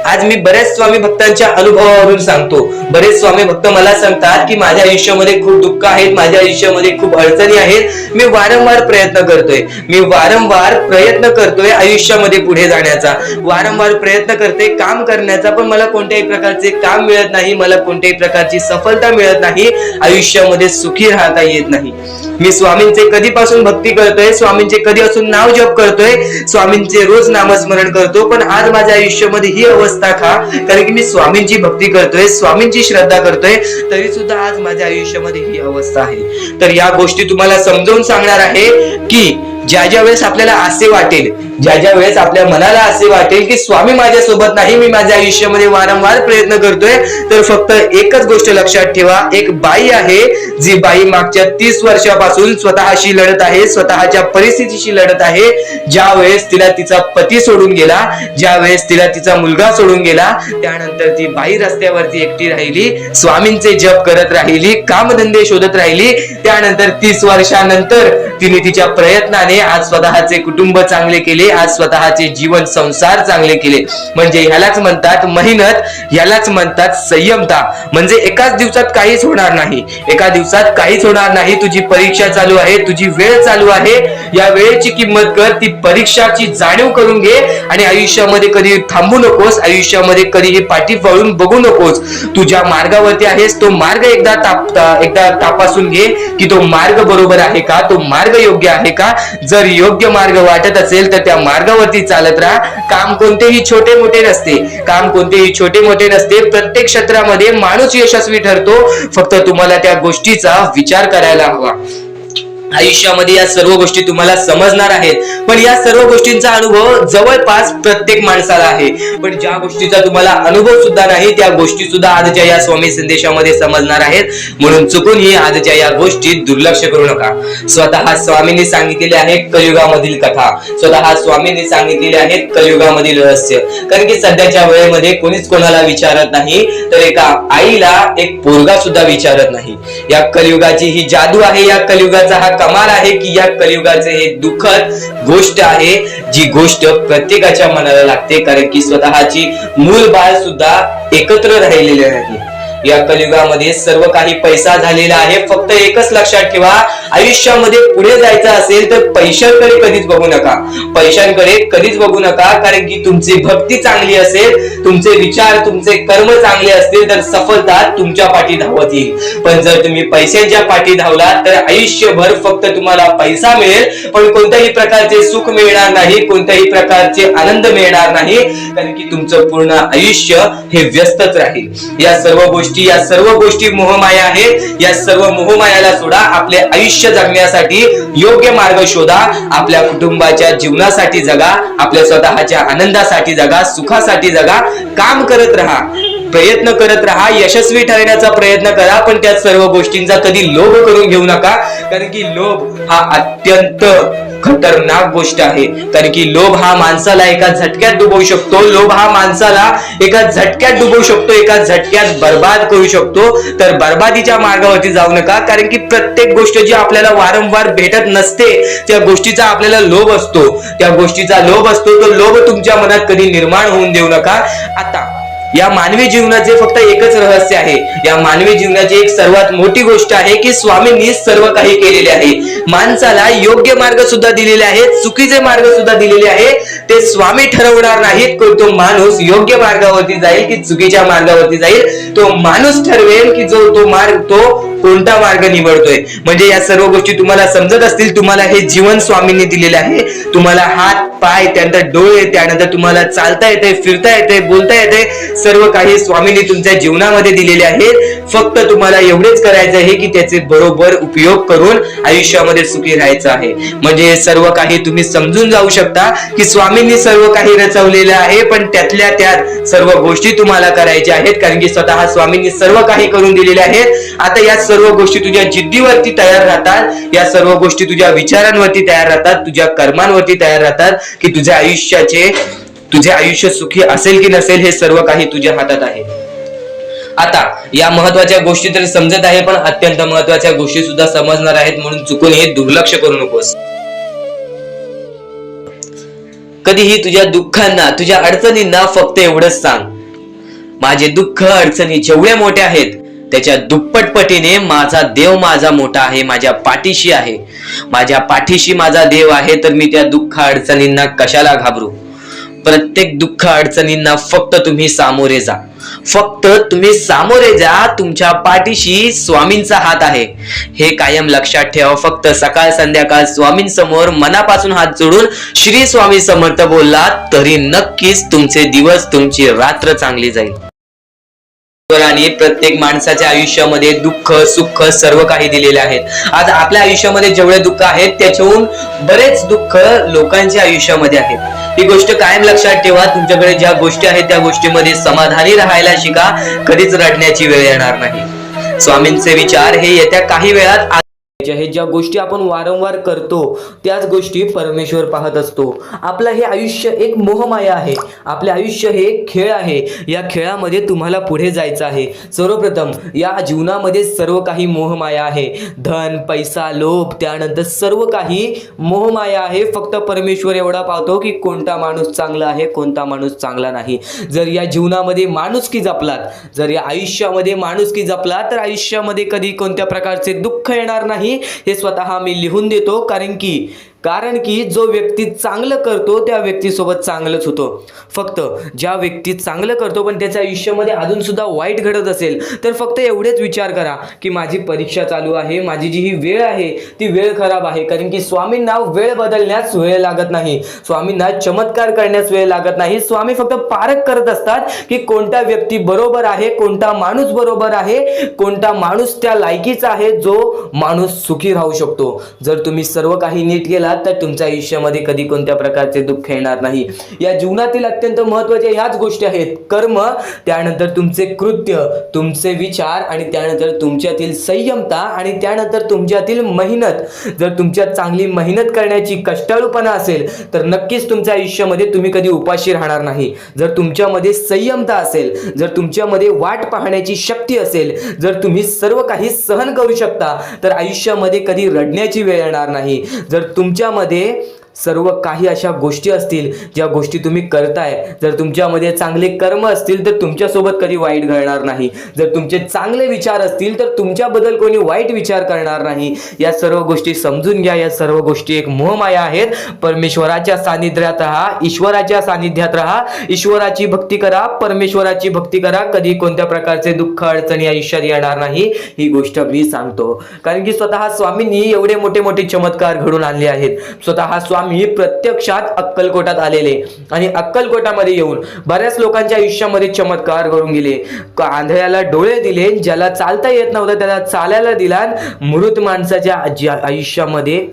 आज मी बरेच स्वामी भक्तांच्या अनुभवावरून सांगतो. बरेच स्वामी भक्त मला सांगतात की माझ्या आयुष्यामध्ये खूप दुःख आहेत, माझ्या आयुष्यामध्ये खूप अडचणी आहेत, मी वारंवार प्रयत्न करतोय आयुष्यामध्ये पुढे जाण्याचा, वारंवार प्रयत्न करते काम करण्याचा, पण मला कोणत्याही प्रकारचे काम मिळत नाही, मला कोणत्याही प्रकारची सफलता मिळत नाही, आयुष्यामध्ये सुखी राहता येत नाही. मी स्वामींचे कधीपासून भक्ती करतोय, स्वामींचे कधी असून नाव जप करतोय, स्वामींचे रोज नामस्मरण करतो, पण आज माझ्या आयुष्यामध्ये ही अवस्था का? कारण की मी स्वामींची भक्ती करतोय, स्वामींची श्रद्धा करतोय, तरी सुद्धा आज माझ्या आयुष्यामध्ये ही अवस्था आहे. तर या गोष्टी तुम्हाला समजावून सांगणार आहे की ज्या ज्या वेळेस आपल्याला असे वाटेल, ज्या ज्या वेळेस आपल्या मनाला असे वाटेल की स्वामी माझ्या सोबत नाही, मी माझ्या आयुष्यामध्ये वारंवार प्रयत्न करतोय, तर फक्त एकच गोष्ट लक्षात ठेवा. एक बाई आहे, जी बाई मागच्या 30 वर्षापासून स्वतःशी लढत आहे, स्वतःच्या परिस्थितीशी लढत आहे. ज्या वेळेस तिला तिचा पती सोडून गेला, ज्या वेळेस तिला तिचा मुलगा सोडून गेला, त्यानंतर ती बाई रस्त्यावरती एकटी राहिली, स्वामींचे जप करत राहिली, कामधंदे शोधत राहिली. त्यानंतर 30 वर्षानंतर तिने तिच्या प्रयत्नाने आज स्वतःचे कुटुंब चांगले केले, आज स्वतःचे जीवन संसार चांगले केले. म्हणजे ह्यालाच म्हणतात मेहनत, ह्यालाच म्हणतात संयमता. म्हणजे एकाच दिवसात काहीच होणार नाही, एका दिवसात काहीच होणार नाही. तुझी परीक्षा चालू आहे, तुझी वेळ चालू आहे, या वेळेची किंमत कर, ती परीक्षाची जाणीव करून घे आणि आयुष्यामध्ये कधी थांबू नकोस, आयुष्यामध्ये कधीही पाठी वळून बघू नकोस. तू ज्या मार्गावरती आहेस तो मार्ग एकदा तपासून घे की तो मार्ग बरोबर आहे का, तो मार्ग योग्य आहे का. जर योग्य मार्ग वाटत असेल तर त्या मार्गावरती चालत राहा. काम कोणतेही छोटे मोठे नसते, काम कोणतेही छोटे मोठे नसते. प्रत्येक क्षेत्रामध्ये माणूस यशस्वी ठरतो, फक्त तुम्हाला त्या गोष्टीचा विचार करायला हवा. आयुष्यामध्ये या सर्व गोष्टी तुम्हाला समजणार आहेत, पण या सर्व गोष्टींचा अनुभव जवळपास प्रत्येक माणसाला आहे. पण ज्या गोष्टीचा तुम्हाला अनुभव सुद्धा नाही त्या गोष्टी सुद्धा आजच्या या स्वामी संदेशामध्ये समजणार आहेत. म्हणून चुकूनही आजच्या या गोष्टी दुर्लक्ष करू नका. स्वतः स्वामींनी सांगितलेले आहे कलियुगामधील कथा, स्वतः स्वामींनी सांगितलेले आहेत कलियुगामधील रहस्य. कारण की सध्याच्या वेळेमध्ये कोणीच कोणाला विचारत नाही, तर एका आईला एक पोरगा सुद्धा विचारत नाही. या कलियुगाची ही जादू आहे, या कलियुगाचा हा कमाल आहे की या कलियुगाचे हे दुःखद गोष्ट आहे, जी गोष्ट प्रत्येकाच्या मनाला लागते. कारण की स्वतःची मूल बाळ सुद्धा एकत्र राहिलेले नाही. या कलियुगामध्ये सर्व काही पैसा झालेला आहे. फक्त एकच लक्षात ठेवा, आयुष्यामध्ये पुढे जायचं असेल तर पैशांकडे कधीच बघू नका, पैशांकडे कधीच बघू नका. कारण की तुमची भक्ती चांगली असेल, तुमचे विचार, तुमचे कर्म चांगले असतील तर सफलता तुमच्या पाठी धावत येईल. पण जर तुम्ही पैशांच्या पाठी धावलात तर आयुष्यभर फक्त तुम्हाला पैसा मिळेल, पण कोणत्याही प्रकारचे सुख मिळणार नाही, कोणत्याही प्रकारचे आनंद मिळणार नाही. कारण की तुमचं पूर्ण आयुष्य हे व्यस्तच राहील. या सर्व गोष्टी मोहमाया आहेत. या सर्व मोहमायाला सोडा, आपले आयुष्य जगण्यासाठी योग्य मार्ग शोधा, आपल्या कुटुंबाच्या जीवनासाठी जगा, आपल्या स्वतःच्या आनंदासाठी जगा, सुखासाठी जगा. काम करत राहा, प्रयत्न करत राहा, यशस्वी ठरण्याचा प्रयत्न करा, पण त्या सर्व गोष्टींचा कधी लोभ करून घेऊ नका. कारण की लोभ हा अत्यंत खतरनाक गोष्ट आहे. कारण की लोभ हा माणसाला एका झटक्यात डुबवू शकतो, लोभ हा माणसाला एका झटक्यात डुबवू शकतो, एका झटक्यात बर्बाद करू शकतो. तर बर्बादीच्या मार्गावरती जाऊ नका. कारण की प्रत्येक गोष्ट जी आपल्याला वारंवार भेटत नसते त्या गोष्टीचा आपल्याला लोभ असतो, त्या गोष्टीचा लोभ असतो. तो लोभ तुमच्या मनात कधी निर्माण होऊन देऊ नका. आता या मानवी जीवनाचे फक्त एकच रहस्य आहे. या मानवी जीवनाची एक सर्वात मोठी गोष्ट आहे की स्वामींनी सर्व काही केलेले आहे. माणसाला योग्य मार्ग सुद्धा दिलेले आहेत, चुकीचे मार्ग सुद्धा दिलेले आहे. ते स्वामी ठरवणार नाहीत की तो माणूस योग्य मार्गावरती जाईल की चुकीच्या मार्गावरती जाईल. तो माणूस ठरवेल की तो मार्ग कोणता मार्ग निवडतोय. म्हणजे या सर्व गोष्टी तुम्हाला समजत असतील. तुम्हाला हे जीवन स्वामींनी दिलेले आहे. तुम्हाला हात पाय, त्यानंतर डोळे, त्यानंतर तुम्हाला चालता येते, फिरता येते, बोलता येते, सर्व काही स्वामींनी तुमच्या जीवनामध्ये दिलेले आहेत. फक्त तुम्हाला एवढेच करायचं आहे की त्याचे बरोबर उपयोग करून आयुष्यामध्ये सुखी राहायचं आहे. म्हणजे सर्व काही तुम्ही समजून जाऊ शकता की स्वामींनी सर्व काही रचवलेलं आहे, पण त्यातल्या त्यात सर्व गोष्टी तुम्हाला करायच्या आहेत, कारण की स्वतः स्वामींनी सर्व काही करून दिलेले आहेत. आता या सर्व गोष्टी तुझ्या जिद्दीवरती तयार राहतात, या सर्व गोष्टी तुझ्या विचारांवरती तयार राहतात, तुझ्या कर्मांवरती तयार राहतात की तुझे आयुष्य सुखी असेल की नसेल हे सर्व काही तुझ्या हातात आहे. आता या महत्वाच्या गोष्टी तर समजत आहे, पण अत्यंत महत्वाच्या गोष्टी सुद्धा समजणार आहेत, म्हणून चुकून हे दुर्लक्ष करू नकोस. कधीही तुझ्या दुःखांना, तुझ्या अडचणींना फक्त एवढंच सांग, माझे दुःख अडचणी जेवढ्या मोठ्या आहेत त्याच्या दुप्पटपटीने माझा देव माझा मोठा आहे, माझ्या पाठीशी आहे. माझ्या पाठीशी माझा देव आहे, तर मी त्या दुःख अडचणींना कशाला घाबरू. प्रत्येक दुःख अडचणींना फक्त तुम्ही सामोरे जा, फक्त तुम्ही सामोरे जा. तुमच्या पाठीशी स्वामींचा हात आहे, हे कायम लक्षात ठेवा. फक्त सकाळ संध्याकाळ स्वामींसमोर मनापासून हात जोडून श्री स्वामी समर्थ बोललात तरी नक्कीच तुमचे दिवस, तुमची रात्र चांगली जाईल. आणि प्रत्येक माणसाच्या आयुष्यामध्ये दुःख सुख सर्व काही दिलेले आहेत. आज आपल्या आयुष्यामध्ये जेवढे दुःख आहेत त्याच्याहून बरेच दुःख लोकांच्या आयुष्यामध्ये आहेत. ही गोष्ट कायम लक्षात ठेवा. तुमच्याकडे ज्या गोष्टी आहेत त्या गोष्टीमध्ये समाधानी राहायला शिका. कधीच रडण्याची वेळ येणार नाही. स्वामींचे विचार हे येत्या काही वेळात हे ज्या गोष्टी आपण वारंवार करतो त्याच गोष्टी परमेश्वर पाहत असतो. आपलं हे आयुष्य एक मोहमाया आहे. आपले आयुष्य हे एक खेळ आहे. या खेळामध्ये तुम्हाला पुढे जायचं आहे. सर्वप्रथम या जीवनामध्ये सर्व काही मोहमाया आहे. धन, पैसा, लोभ, त्यानंतर सर्व काही मोहमाया आहे. फक्त परमेश्वर एवढा पाहतो की कोणता माणूस चांगला आहे, कोणता माणूस चांगला नाही. जर या जीवनामध्ये माणुसकी जपलात, जर या आयुष्यामध्ये माणुसकी जपलात, तर आयुष्यामध्ये कधी कोणत्या प्रकारचे दुःख येणार नाही. हे स्वतः मी लिहून देतो, कारण की जो व्यक्ती चांगलं करतो त्या व्यक्तीसोबत चांगलंच होतं. फक्त ज्या व्यक्ती चांगलं करतो पण त्याच्या आयुष्यामध्ये अजून सुद्धा वाईट घडत असेल तर फक्त एवढेच विचार करा की माझी परीक्षा चालू आहे, माझी जी ही वेळ आहे ती वेळ खराब आहे. कारण की स्वामींना वेळ बदलण्यास वेळ लागत नाही, स्वामींना चमत्कार करण्यास वेळ लागत नाही. स्वामी फक्त पारख करत असतात की कोणता व्यक्ती बरोबर आहे, कोणता माणूस बरोबर आहे, कोणता माणूस त्या लायकीचा आहे जो माणूस सुखी राहू शकतो. जर तुम्ही सर्व काही नीट केला तर तुमच्या आयुष्यामध्ये कधी कोणत्या प्रकारचे दुःख येणार नाही. या जीवनातील अत्यंत महत्त्वाच्या ह्याच गोष्टी आहेत: कर्म, त्यानंतर तुमचे कृत्य, तुमचे विचार, आणि त्यानंतर तुमच्यातील संयमता, आणि त्यानंतर तुमच्यातील मेहनत. जर तुमच्यात चांगली मेहनत करण्याची कष्टाळूपणा असेल तर नक्कीच तुमच्या आयुष्यामध्ये तुम्ही कधी उपाशी राहणार नाही. जर तुमच्यामध्ये संयमता असेल, जर तुमच्यामध्ये वाट पाहण्याची शक्ती असेल, जर तुम्ही सर्व काही सहन करू शकता तर आयुष्यामध्ये कधी रडण्याची वेळ येणार नाही. जर तुमच्यामध्ये सर्व काही अशा गोष्टी असतील ज्या गोष्टी तुम्ही करताय, जर तुमच्यामध्ये चांगले कर्म असतील तर तुमच्यासोबत कधी वाईट घडणार नाही. जर तुमचे चांगले विचार असतील तर तुमच्याबद्दल कोणी वाईट विचार करणार नाही. या सर्व गोष्टी समजून घ्या. या सर्व गोष्टी एक मोहमाया आहेत. परमेश्वराच्या सानिध्यात राहा, ईश्वराच्या सानिध्यात राहा, ईश्वराची भक्ती करा, परमेश्वराची भक्ती करा. कधी कोणत्या प्रकारचे दुःख अडचणी आयुष्यात येणार नाही. ही गोष्ट मी सांगतो कारण की स्वतः स्वामींनी एवढे मोठे मोठे चमत्कार घडून आणले आहेत. स्वतः स्वामी प्रत्यक्षात अक्कलकोटात आलेले आणि अक्कलकोटामध्ये येऊन बऱ्याच लोकांच्या आयुष्यामध्ये चमत्कार घडून गेले. आंधळ्याला डोळे दिले, ज्याला चालता येत नव्हतं त्याला चालायला दिला, मृत माणसाच्या आयुष्यामध्ये,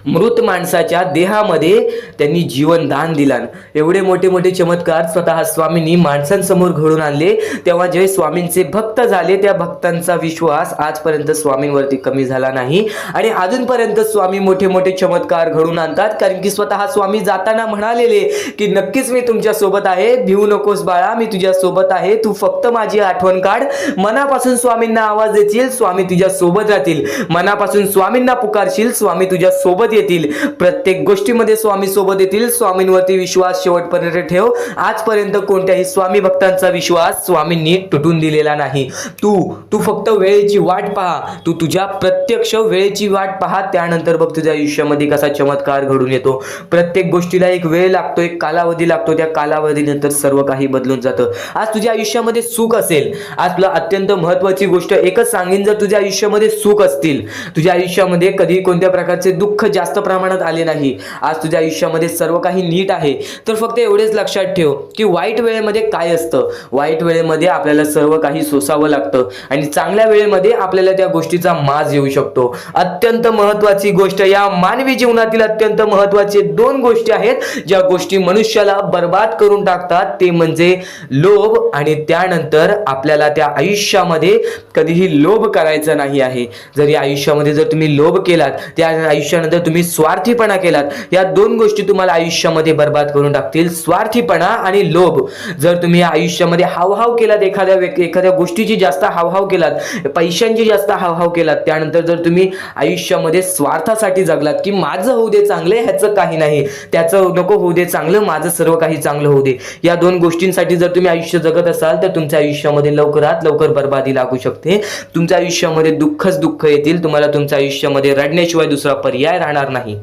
मृत माणसाच्या देहामध्ये त्यांनी जीवनदान दिलं. एवढे मोठे मोठे चमत्कार स्वतः स्वामींनी माणसांसमोर घडून आणले. तेव्हा जे स्वामींचे भक्त झाले त्या भक्तांचा विश्वास आजपर्यंत स्वामींवरती कमी झाला नाही आणि अजूनपर्यंत स्वामी मोठे मोठे चमत्कार घडून आणतात. कारण की स्वतः स्वामी जाताना म्हणालेले की नक्कीच मी तुमच्या सोबत आहे, भिवू नकोस बाळा, मी तुझ्या सोबत आहे, तू फक्त माझी आठवण काढ. मनापासून स्वामींना आवाज देशील, स्वामी तुझ्या सोबत राहतील. मनापासून स्वामींना पुकारशील, स्वामी तुझ्या सोबत सोबत येतील, प्रत्येक गोष्टीमध्ये स्वामी सोबत येतील. स्वामींवरती विश्वास शेवटपर्यंत ठेव. आजपर्यंत कोणत्याही स्वामी भक्तांचा विश्वास स्वामींनी तुटून दिलेला नाही. तू फक्त वेळेची वाट पहा. तू तुझ्या प्रत्यक्ष वेळेची वाट पहा, त्यानंतर बघ तुझ्या आयुष्यामध्ये कसा चमत्कार घडून येतो. प्रत्येक गोष्टीला एक वेळ लागतो, एक कालावधी लागतो. त्या कालावधीनंतर सर्व काही बदलून जातं. आज तुझ्या आयुष्यामध्ये सुख असेल, आज तुला अत्यंत महत्वाची गोष्ट एकच सांगेन, जर तुझ्या आयुष्यामध्ये सुख असतील, तुझ्या आयुष्यामध्ये कधी कोणत्या प्रकारचे दुःख जास्त प्रमाणात आले नाही, आज तुझ्या आयुष्यामध्ये सर्व काही नीट आहे, तर फक्त एवढेच लक्षात ठेव की वाईट वेळेमध्ये काय असतं. वाईट वेळेमध्ये आपल्याला सर्व काही सोसावं लागतं आणि चांगल्या वेळेमध्ये आपल्याला त्या गोष्टीचा माज येऊ शकतो. अत्यंत महत्वाची गोष्ट, या मानवी जीवनातील अत्यंत महत्वाचे 2 गोष्टी आहेत ज्या गोष्टी मनुष्याला बर्बाद करून टाकतात. ते म्हणजे लोभ आणि त्यानंतर आपल्याला त्या आयुष्यामध्ये कधीही लोभ करायचा नाही आहे. जर या आयुष्यामध्ये जर तुम्ही लोभ केलात, त्या आयुष्यानंतर तुम्ही स्वार्थीपणा केलात, या 2 गोष्टी तुम्हाला आयुष्यामध्ये बर्बाद करून टाकतील. स्वार्थीपणा आणि लोभ. जर तुम्ही या आयुष्यामध्ये हावभाव केलात, एखाद्या गोष्टीची जास्त हावभाव केलात, पैशांची जास्त हावभाव केलात, त्यानंतर जर तुम्ही आयुष्यामध्ये स्वार्थासाठी जगलात की माझं होऊ दे चांगले, ह्याचं काही नाही, त्याचं नको होऊ दे चांगलं, माझं सर्व काही चांगलं होऊ दे, या 2 गोष्टींसाठी जर तुम्ही आयुष्य जगत असाल तर तुमच्या आयुष्यामध्ये लवकरात लवकर बर्बादी लागू शकते. तुमच्या आयुष्यामध्ये दुःखच दुःख येतील. तुम्हाला तुमच्या आयुष्यामध्ये रडण्याशिवाय दुसरा पर्याय राहणार नाही.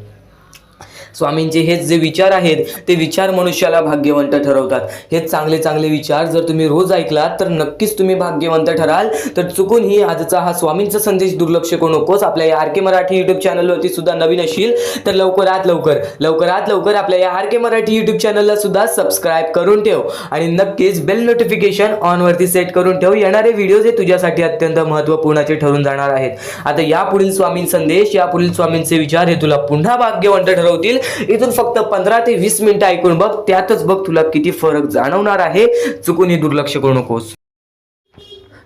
स्वामींचे हेच जे विचार आहेत ते विचार मनुष्याला भाग्यवंत ठरवतात. हे चांगले चांगले विचार जर तुम्ही रोज ऐकलात तर नक्कीच तुम्ही भाग्यवंत ठराल. तर चुकूनही आजचा हा स्वामींचा संदेश दुर्लक्ष करू नकोस. आपल्या या आर के मराठी यूट्यूब चॅनलवरती सुद्धा नवीन असेल तर लवकरात लवकर आपल्या या आर के मराठी यूट्यूब चॅनलला सुद्धा सबस्क्राईब करून ठेव आणि नक्कीच बेल नोटिफिकेशन ऑन वरती सेट करून ठेव. येणारे व्हिडिओज हे तुझ्यासाठी अत्यंत महत्त्वपूर्णाचे ठरून जाणार आहेत. आता यापुढील स्वामीं संदेश, यापुढील स्वामींचे विचार हे तुला पुन्हा भाग्यवंत ठरवतील. इथून फक्त 15 ते 20 मिनिटं ऐकून बघ, त्यातच बघ तुला किती फरक जाणवणार आहे. चुकूनही दुर्लक्ष करू नकोस.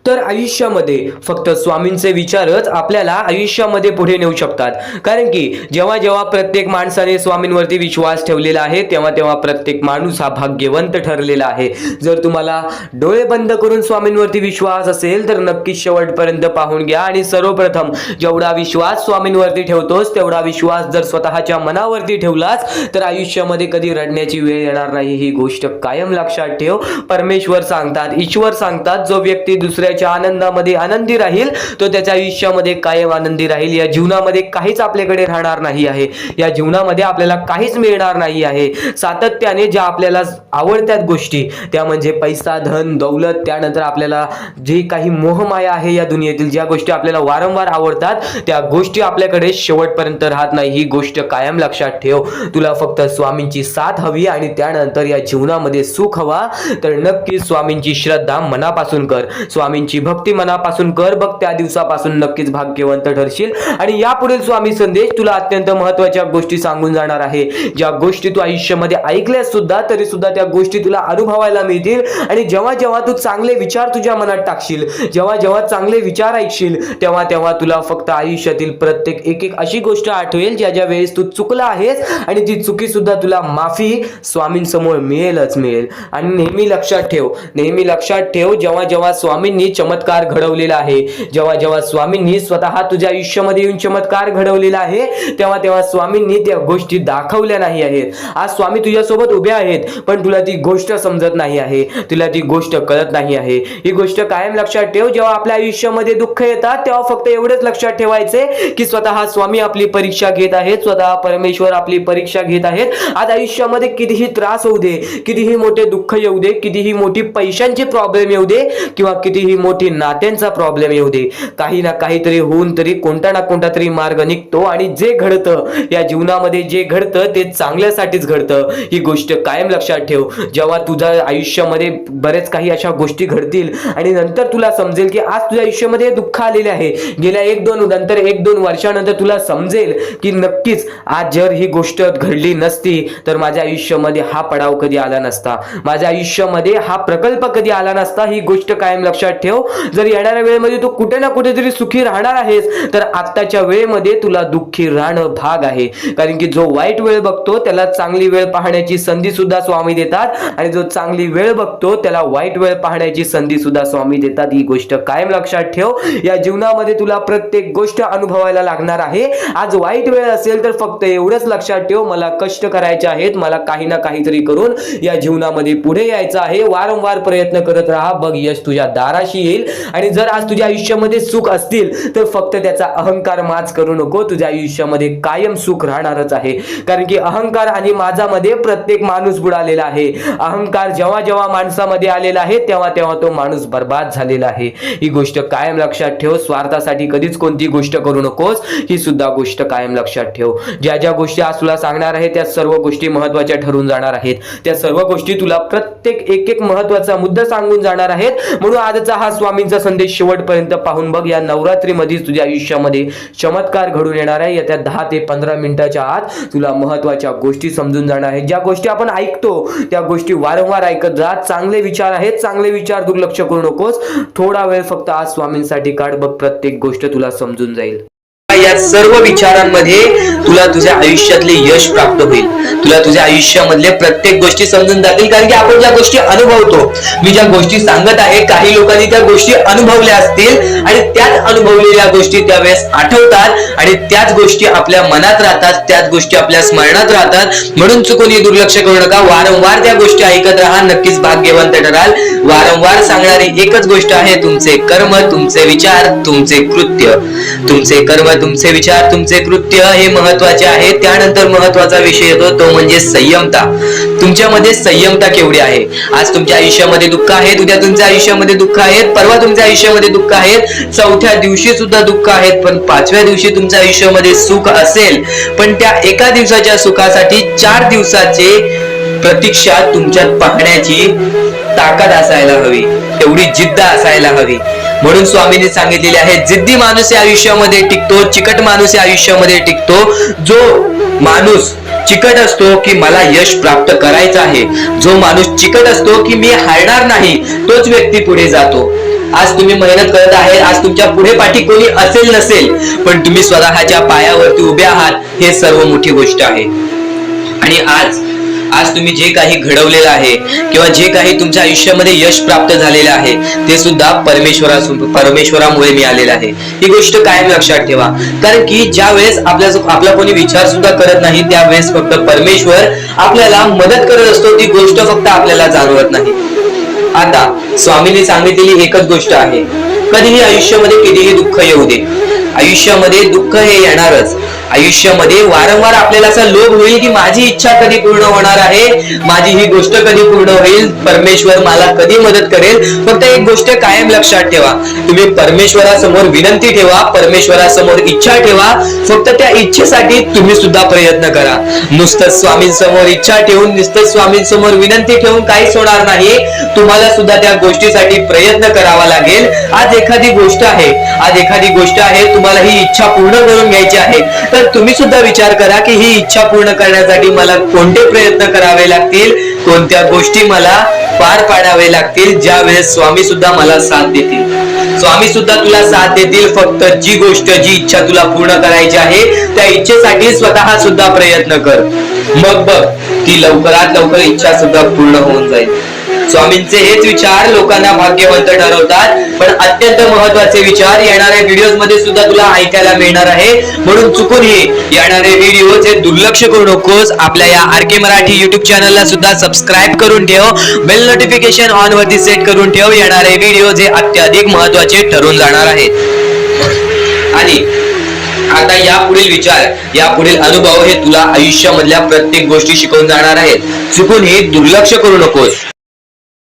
तर आयुष्यामध्ये फक्त स्वामींचे विचारच आपल्याला आयुष्यामध्ये पुढे नेऊ शकतात. कारण की जेव्हा जेव्हा प्रत्येक माणसाने स्वामींवरती विश्वास ठेवलेला आहे तेव्हा प्रत्येक माणूस हा भाग्यवंत ठरलेला आहे. जर तुम्हाला डोळे बंद करून स्वामींवरती विश्वास असेल तर नक्कीच शेवटपर्यंत पाहून घ्या. आणि सर्वप्रथम जेवढा विश्वास स्वामींवरती ठेवतोस तेवढा विश्वास जर स्वतःच्या मनावरती ठेवलास तर आयुष्यामध्ये कधी रडण्याची वेळ येणार नाही. ही गोष्ट कायम लक्षात ठेव. परमेश्वर सांगतात, ईश्वर सांगतात, जो व्यक्ती दुसऱ्या आनंदामध्ये आनंदी राहील तो त्याच्या आयुष्यामध्ये कायम आनंदी राहील. या जीवनामध्ये काहीच आपल्याकडे राहणार नाही आहे. या जीवनामध्ये आपल्याला काहीच मिळणार नाही आहे. सातत्याने ज्या आपल्याला आवडत्यात गोष्टी, त्या म्हणजे पैसा, धन, दौलत, त्यानंतर आपल्याला जे काही मोहमाया आहे या दुनियेतील, ज्या गोष्टी आपल्याला वारंवार आवडतात त्या गोष्टी आपल्याकडे शेवटपर्यंत राहत नाही. ही गोष्ट कायम लक्षात ठेव. तुला फक्त स्वामींची साथ हवी आणि त्यानंतर या जीवनामध्ये सुख हवा तर नक्की स्वामींची श्रद्धा मनापासून कर, स्वामींची भक्ती मनापासून कर. बघ त्या दिवसापासून नक्कीच भाग्यवंत ठरशील. आणि यापुढील स्वामी संदेश तुला अत्यंत महत्त्वाच्या गोष्टी सांगून जाणार आहे, ज्या गोष्टी तू आयुष्यामध्ये ऐकल्यास सुद्धा तरी सुद्धा त्या गोष्टी तुला अनुभवायला मिळतील. आणि जेव्हा जेव्हा तू चांगले विचार तुझ्या मनात टाकशील, जेव्हा जेव्हा चांगले विचार ऐकशील तेव्हा तेव्हा तुला फक्त आयुष्यातील प्रत्येक एक अशी गोष्ट आठवेल ज्या ज्या वेळेस तू चुकला आहेस आणि ती चुकी सुद्धा तुला माफी स्वामींसमोर मिळेलच मिळेल. आणि नेहमी लक्षात ठेव, जेव्हा जेव्हा स्वामींनी चमत्कार घडवलेला आहे, जेव्हा जेव्हा स्वामींनी स्वतः तुझ्या आयुष्यामध्ये येऊन चमत्कार घडवलेला आहे तेव्हा तेव्हा स्वामींनी त्या गोष्टी दाखवल्या नाही आहेत. आज स्वामी तुझ्यासोबत उभे आहेत पण तुला ती गोष्ट समजत नाही आहे, तुला ती गोष्ट कळत नाही आहे. ही गोष्ट कायम लक्षात ठेव. जेव्हा आपल्या आयुष्यामध्ये दुःख येतात तेव्हा फक्त एवढेच लक्षात ठेवायचे की स्वतः स्वामी आपली परीक्षा घेत आहेत, स्वतः परमेश्वर आपली परीक्षा घेत आहेत. आज आयुष्यामध्ये कितीही त्रास होऊ दे, कितीही मोठे दुःख येऊ दे, कितीही मोठी पैशांची प्रॉब्लेम येऊ दे किंवा कितीही मोठी नात्यांचा प्रॉब्लेम येऊ दे, काही ना काहीतरी होऊन तरी कोणता ना कोणता तरी मार्ग निघतो. आणि जे घडतं या जीवनामध्ये, जे घडतं ते चांगल्यासाठीच घडतं. ही गोष्ट कायम लक्षात ठेव. जेव्हा तुझ्या आयुष्यामध्ये बरेच काही अशा गोष्टी घडतील आणि नंतर तुला समजेल की आज तुझ्या आयुष्यामध्ये दुःख आलेले आहे, गेल्या 1-2 वर्षानंतर तुला समजेल की नक्कीच आज जर ही गोष्ट घडली नसती तर माझ्या आयुष्यामध्ये हा पडाव कधी आला नसता, माझ्या आयुष्यामध्ये हा प्रकल्प कधी आला नसता. ही गोष्ट कायम लक्षात ठेव. ठेव. जर येणाऱ्या वेळेमध्ये तू कुठे ना कुठेतरी सुखी राहणार आहेस तर आत्ताच्या वेळेमध्ये तुला दुःखी राहणं भाग आहे. कारण की जो वाईट वेळ बघतो त्याला चांगली वेळ पाहण्याची संधी सुद्धा स्वामी देतात आणि जो चांगली वेळ बघतो त्याला वाईट वेळ पाहण्याची संधी सुद्धा स्वामी देतात. ही गोष्ट कायम लक्षात ठेव. या जीवनामध्ये तुला प्रत्येक गोष्ट अनुभवायला लागणार आहे. आज वाईट वेळ असेल तर फक्त एवढंच लक्षात ठेव, मला कष्ट करायचे आहेत, मला काही ना काहीतरी करून या जीवनामध्ये पुढे यायचं आहे. वारंवार प्रयत्न करत राहा, बघ यश तुझ्या दाराशी येईल. आणि जर आज तुझ्या आयुष्यामध्ये सुख असतील तर फक्त त्याचा अहंकार माज करू नको. तुझ्या आयुष्यामध्ये कायम सुख राहणारच आहे. कारण की अहंकार आणि माझामध्ये प्रत्येक माणूस बुडालेला आहे. अहंकार जेव्हा जेव्हा माणसामध्ये आलेला आहे तेव्हा तेव्हा तो माणूस बर्बाद झालेला आहे. ही गोष्ट कायम लक्षात ठेव. स्वार्थासाठी कधीच कोणती गोष्ट करू नकोस, ही सुद्धा गोष्ट कायम लक्षात ठेव. ज्या ज्या गोष्टी आज तुला सांगणार आहे त्या सर्व गोष्टी महत्वाच्या ठरून जाणार आहेत. त्या सर्व गोष्टी तुला प्रत्येक एक एक महत्वाचा मुद्दा सांगून जाणार आहेत. म्हणून आजचा हा स्वामींचा संदेश शेवटपर्यंत पाहून बघ. या नवरात्रीमध्ये तुझ्या आयुष्यामध्ये चमत्कार घडून येणार आहे. येत्या 10 ते 15 मिनिटाच्या आत तुला महत्वाच्या गोष्टी समजून जाणार आहेत. ज्या गोष्टी आपण ऐकतो त्या गोष्टी वारंवार ऐकत जा. चांगले विचार आहेत, चांगले विचार दुर्लक्ष करू नकोस. थोडा वेळ फक्त आज स्वामींसाठी काढ, बघ प्रत्येक गोष्ट तुला समजून जाईल. या सर्व विचारांमध्ये तुला तुझ्या आयुष्यातले यश प्राप्त होईल. तुला तुझ्या आयुष्यामधले प्रत्येक गोष्टी समजून जातील. कारण की आपण ज्या गोष्टी अनुभवतो, मी ज्या गोष्टी सांगत आहे, काही लोकांनी त्या गोष्टी अनुभवल्या असतील आणि त्याच अनुभवलेल्या गोष्टी त्यावेळेस आठवतात आणि त्याच गोष्टी आपल्या मनात राहतात, त्याच गोष्टी आपल्या स्मरणात राहतात. म्हणून चुकून दुर्लक्ष करू नका. वारंवार त्या गोष्टी ऐकत राहा, नक्कीच भाग्यवंत ठराल. वारंवार सांगणारी एकच गोष्ट आहे, तुमचे कर्म, तुमचे विचार, तुमचे कृत्य. तुमचे कर्म, तुमचे विचार, तुमचे कृत्य हे महत्वाचे आहे. त्यानंतर महत्वाचा विषय येतो तो म्हणजे संयमता. तुमच्यामध्ये संयमता केवढी आहे? आज तुमच्या आयुष्यामध्ये दुःख आहे, उद्या तुमच्या आयुष्यामध्ये दुःख आहेत, परवा तुमच्या आयुष्यामध्ये दुःख आहेत, चौथ्या दिवशी सुद्धा दुःख आहेत, पण 5व्या दिवशी तुमच्या आयुष्यामध्ये सुख असेल. पण त्या एका दिवसाच्या सुखासाठी 4 दिवसाचे प्रतीक्षा तुमच्यात पाहण्याची ताकद असायला हवी, तेवढी जिद्द असायला हवी. म्हणून स्वामींनी सांगितलेले आहे, जिद्दी माणूस या आयुष्यामध्ये टिकतो, चिकट माणूस या आयुष्यामध्ये टिकतो. जो माणूस चिकट असतो की मला यश प्राप्त करायचं आहे, जो माणूस चिकट असतो की मी हारणार नाही, तोच व्यक्ती पुढे जातो. आज तुम्ही मेहनत करत आहे, आज तुमच्या पुढे पाठी कोणी असेल नसेल, पण तुम्ही स्वतःच्या पायावरती उभे आहात, हे सर्व मोठी गोष्ट आहे. आणि आज तुम्ही जे काही घडवलेलं आहे किंवा जे काही तुमच्या आयुष्यामध्ये यश प्राप्त झालेलं आहे ते सुद्धा परमेश्वरामुळे मिळालेलं आहे. ही गोष्ट कायम लक्षात ठेवा. कारण की ज्या वेळेस आपला कोणी विचार सुद्धा करत नाही त्यावेळेस फक्त परमेश्वर आपल्याला मदत करत असतो. ती गोष्ट फक्त आपल्याला जाणवत नाही. आता स्वामींनी सांगितलेली एकच गोष्ट आहे, कधीही आयुष्यामध्ये कितीही दुःख येऊ दे, आयुष्यामध्ये दुःख हे येणारच. आयुष्यामध्ये वारंवार आपल्याला असा लोभ होईल की माझी इच्छा कधी पूर्ण होणार आहे, माझी ही गोष्ट कधी पूर्ण होईल, परमेश्वर मला कधी मदत करेल. फक्त एक गोष्ट कायम लक्षात ठेवा, तुम्ही परमेश्वरासमोर विनंती ठेवा, परमेश्वरासमोर इच्छा ठेवा. फक्त त्या इच्छेसाठी तुम्ही सुद्धा प्रयत्न करा. नुसतं स्वामींसमोर इच्छा ठेवून, नुसतं स्वामींसमोर विनंती ठेवून काहीच होणार नाही. तुम्हाला सुद्धा त्या गोष्टीसाठी प्रयत्न करावा लागेल. आज एखादी गोष्ट आहे, तुम्हाला ही इच्छा पूर्ण करून घ्यायची आहे, तर तुम्ही सुद्धा विचार करा की ही इच्छा पूर्ण करण्यासाठी मला कोणते प्रयत्न करावे लागतील, कोणत्या गोष्टी मला पार पाडावे लागतील. ज्या वेळेस स्वामी सुद्धा मला साथ देतील, स्वामी सुद्धा तुला साथ देतील. फक्त जी इच्छा तुला पूर्ण करायची आहे त्या इच्छेसाठी स्वतः सुद्धा प्रयत्न कर. मग बघ की लवकरात लवकर इच्छा सुद्धा पूर्ण होऊन जाईल. स्वामींचे हेच विचार लोकांना भाग्यवंत ठरवतात. पण अत्यंत महत्वाचे विचार येणाऱ्या व्हिडिओज मध्ये सुद्धा तुला ऐकायला मिळणार आहे. म्हणून चुकूनही येणारे व्हिडिओ जे दुर्लक्ष करू नकोस. आपल्या या RK मराठी युट्यूब चॅनलला सुद्धा सबस्क्राईब करून ठेव, बेल नोटिफिकेशन ऑन वरती सेट करून ठेव. येणारे व्हिडिओ जे अत्याधिक महत्वाचे ठरून जाणार आहेत. आणि आता यापुढील अनुभव हे तुला आयुष्यामधल्या प्रत्येक गोष्टी शिकवून जाणार आहेत. चुकूनही दुर्लक्ष करू नकोस.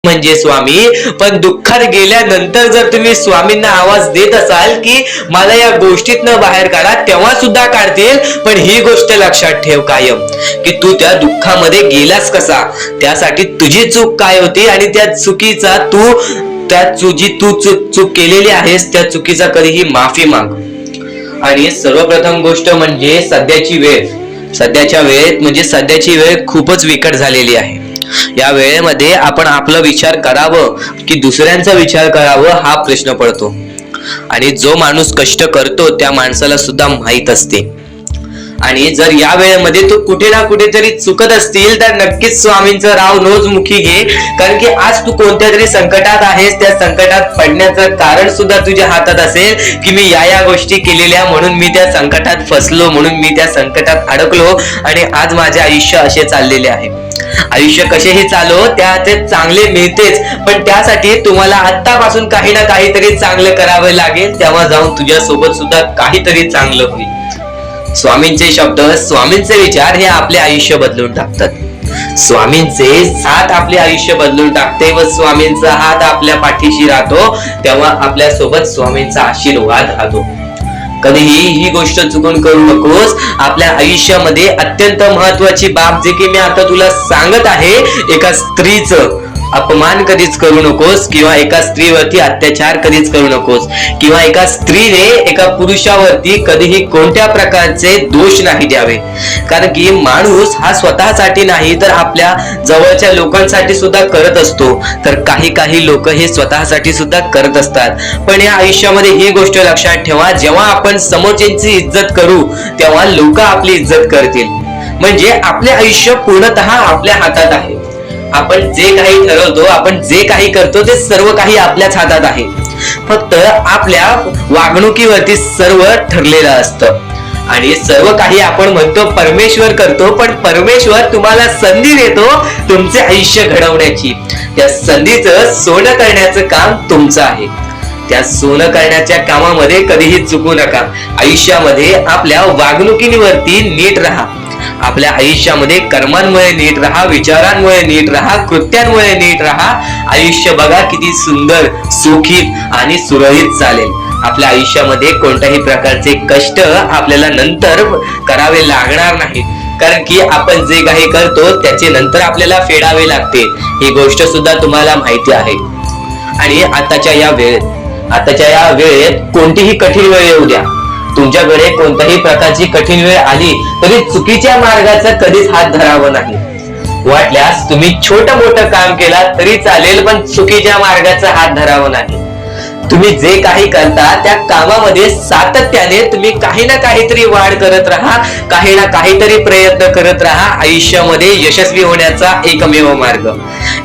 म्हणजे स्वामी, पण दुःखात गेल्यानंतर जर तुम्ही स्वामींना आवाज देत असाल की मला या गोष्टीतनं बाहेर काढा, तेव्हा सुद्धा काढतील. पण ही गोष्ट लक्षात ठेव कायम की तू त्या दुःखामध्ये गेलास कसा, त्यासाठी तुझी चूक काय होती आणि त्या चुकीचा तू चूक केलेली आहेस त्या चुकीचा कधीही माफी माग. आणि सर्वप्रथम गोष्ट म्हणजे सध्याची वेळ खूपच विकट झालेली आहे. या वेळेमध्ये आपण आपला विचार करावं की दुसऱ्यांचा विचार करावं हा प्रश्न पडतो. आणि जो माणूस कष्ट करतो त्या माणसाला सुद्धा माहित असते. आणि जर या वेळेमध्ये तू कुठे ना कुठेतरी चुकत असतील तर नक्कीच स्वामींचं राव नोजमुखी घे. कारण की आज तू कोणत्या तरी संकटात आहेस. त्या संकटात पडण्याचं कारण सुद्धा तुझ्या हातात असेल की मी या गोष्टी केलेल्या म्हणून मी त्या संकटात फसलो, म्हणून मी त्या संकटात अडकलो आणि आज माझे आयुष्य असे चाललेले आहे. आयुष्य कसेही चालो त्याचे चांगले मिळतेच, पण त्यासाठी तुम्हाला आत्तापासून काही ना काहीतरी चांगलं करावं लागेल. तेव्हा जाऊन तुझ्या सोबत सुद्धा काहीतरी चांगलं होईल. स्वामींचे शब्द, स्वामींचे विचार हे आपले आयुष्य बदलून टाकतात. स्वामींचे साथ आपले आयुष्य बदलून टाकते व स्वामींचा हात आपल्या पाठीशी राहतो. तेव्हा आपल्या सोबत स्वामींचा आशीर्वाद राहतो. कधीही ही गोष्ट चुकून करू नकोस. आपल्या आयुष्यामध्ये अत्यंत महत्वाची बाब जे की मी आता तुला सांगत आहे, एका स्त्रीचं अपमान कधीच करू नकोस किंवा एका स्त्रीवरती अत्याचार कधीच करू नकोस किंवा एका स्त्रीने एका पुरुषावरती कधीही कोणत्या प्रकारचे दोष नाही द्यावे. कारण की माणूस हा स्वतःसाठी नाही तर आपल्या जवळच्या लोकांसाठी सुद्धा करत असतो. तर काही लोक हे स्वतःसाठी सुद्धा करत असतात. पण या आयुष्यामध्ये ही गोष्ट लक्षात ठेवा, जेव्हा आपण समोरच्यांची इज्जत करू तेव्हा लोक आपली इज्जत करतील. म्हणजे आपले आयुष्य पूर्णतः आपल्या हातात आहे. आपण जे काही ठरवतो, आपण जे काही करतो ते सर्व काही आपल्याच हातात आहे. फक्त आपल्या वागणुकीवरती सर्व ठरलेलं असतं. आणि सर्व काही आपण म्हणतो परमेश्वर करतो, पण परमेश्वर तुम्हाला संधी देतो तुमचे आयुष्य घडवण्याची. त्या संधीचं सोनं करण्याचं काम तुमचं आहे. त्या सोनं करण्याच्या कामामध्ये कधीही चुकू नका. आयुष्यामध्ये आपल्या वागणुकीवरती नीट राहा. आपल्या आयुष्यामध्ये कर्मांमुळे नीट राहा, विचारांमुळे नीट राहा, कृत्यांमुळे नीट राहा. आयुष्य बघा किती सुंदर, सुखीत आणि सुरळीत चालेल. आपल्या आयुष्यामध्ये कोणत्याही प्रकारचे कष्ट आपल्याला नंतर करावे लागणार नाहीत. कारण की आपण जे काही करतो त्याचे नंतर आपल्याला फेडावे लागते. ही गोष्ट सुद्धा तुम्हाला माहिती आहे. आणि आताच्या या वेळेत कोणतीही कठीण वेळ येऊ द्या, तुमच्याकडे कोणत्याही प्रकारची कठीण वेळ आली तरी चुकीच्या मार्गाचा कधीच हात धरावा नाही. वाटल्यास तुम्ही छोटं मोठं काम केला तरी चालेल, पण चुकीच्या मार्गाचा हात धरावा नाही. तुम्ही जे काही करता त्या कामामध्ये सातत्याने तुम्ही काही ना काहीतरी वाढ करत राहा, काही ना काहीतरी प्रयत्न करत राहा. आयुष्यामध्ये यशस्वी होण्याचा एकमेव मार्ग.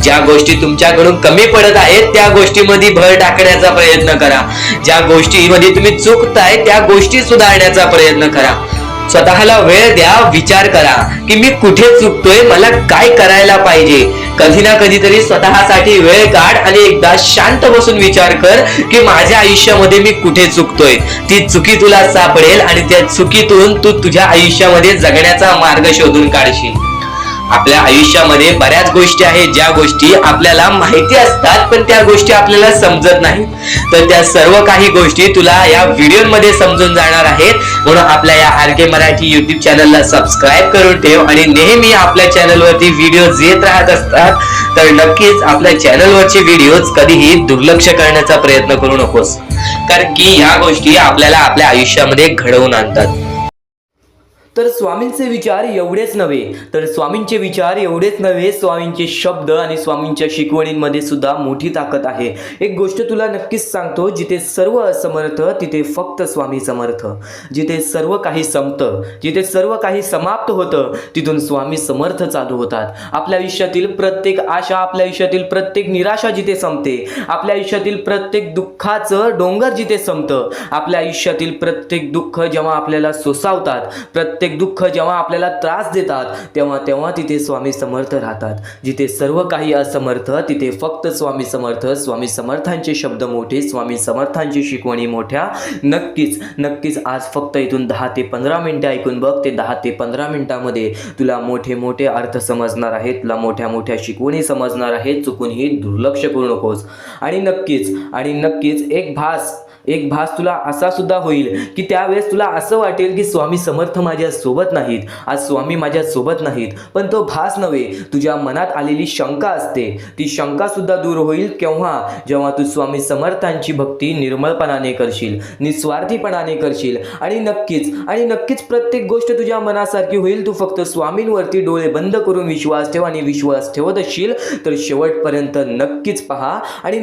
ज्या गोष्टी तुमच्याकडून कमी पडत आहेत त्या गोष्टीमध्ये भर टाकण्याचा प्रयत्न करा. ज्या गोष्टीमध्ये तुम्ही चुकताय त्या गोष्टी सुधारण्याचा प्रयत्न करा. स्वतःला वेळ द्या, विचार करा की मी कुठे चुकतोय, मला काय करायला पाहिजे. कधी ना कधीतरी स्वतःसाठी वेळ काढ आणि एकदा शांत बसून विचार कर की माझ्या आयुष्यामध्ये मी कुठे चुकतोय. ती चुकी तुला सापडेल आणि त्या चुकीतून तू तुझ्या आयुष्यामध्ये जगण्याचा मार्ग शोधून काढशील. आपल्या आयुष्यामध्ये बऱ्याच गोष्टी आहेत ज्या गोष्टी आपल्याला माहिती असतात पण त्या गोष्टी आपल्याला समजत नाहीत. तर त्या सर्व काही गोष्टी तुला या व्हिडिओमध्ये समजून जाणार आहेत. म्हणून आपल्या या RK मराठी YouTube चॅनलला सबस्क्राईब करून ठेव आणि नेहमी आपल्या चॅनलवरती व्हिडिओज येत राहत असतात. तर नक्कीच आपल्या चॅनलवरचे व्हिडिओज कधीही दुर्लक्ष करण्याचा प्रयत्न करू नकोस. कारण की या गोष्टी आपल्याला आपल्या आयुष्यामध्ये घडवून आणतात. तर स्वामींचे विचार एवढेच नव्हे, स्वामींचे शब्द आणि स्वामींच्या शिकवणींमध्ये सुद्धा मोठी ताकद आहे. एक गोष्ट तुला नक्कीच सांगतो, जिथे सर्व असमर्थ तिथे फक्त स्वामी समर्थ. जिथे सर्व काही संपतं, जिथे सर्व काही समाप्त होतं, तिथून स्वामी समर्थ चालू होतात. आपल्या आयुष्यातील प्रत्येक आशा, आपल्या आयुष्यातील प्रत्येक निराशा जिथे संपते, आपल्या आयुष्यातील प्रत्येक दुःखाचं डोंगर जिथे संपतं, आपल्या आयुष्यातील प्रत्येक दुःख जेव्हा आपल्याला सोसावतात, प्रत्येक दुःख जेव्हा आपल्याला त्रास देतात, तेव्हा तिथे स्वामी समर्थ राहतात. जिथे सर्व काही असमर्थ तिथे फक्त स्वामी समर्थ. स्वामी समर्थांचे शब्द मोठे, स्वामी समर्थांची शिकवणी मोठ्या. नक्कीच आज फक्त इथून 10 ते 15 मिनिटं ऐकून बघ. ते 10 ते 15 मिनिटांमध्ये तुला मोठे अर्थ समजणार आहेत, तुला मोठ्या शिकवणी समजणार आहेत. चुकूनही दुर्लक्ष करू नकोस. आणि नक्कीच एक भास एक भास तुला असा सुद्धा होईल की त्यावेळेस तुला असं वाटेल की स्वामी समर्थ माझ्या सोबत नाहीत, आज स्वामी माझ्या सोबत नाहीत. पण तो भास नव्हे, तुझ्या मनात आलेली शंका असते, ती शंका सुद्धा दूर होईल केव्हा, जेव्हा तू स्वामी समर्थांची भक्ती निर्मळपणाने करशील, निस्वार्थीपणाने करशील. आणि नक्कीच प्रत्येक गोष्ट तुझ्या मनासारखी होईल. तू फक्त स्वामींवरती डोळे बंद करून विश्वास ठेव, आणि विश्वास ठेवत असशील तर शेवटपर्यंत नक्कीच पहा. आणि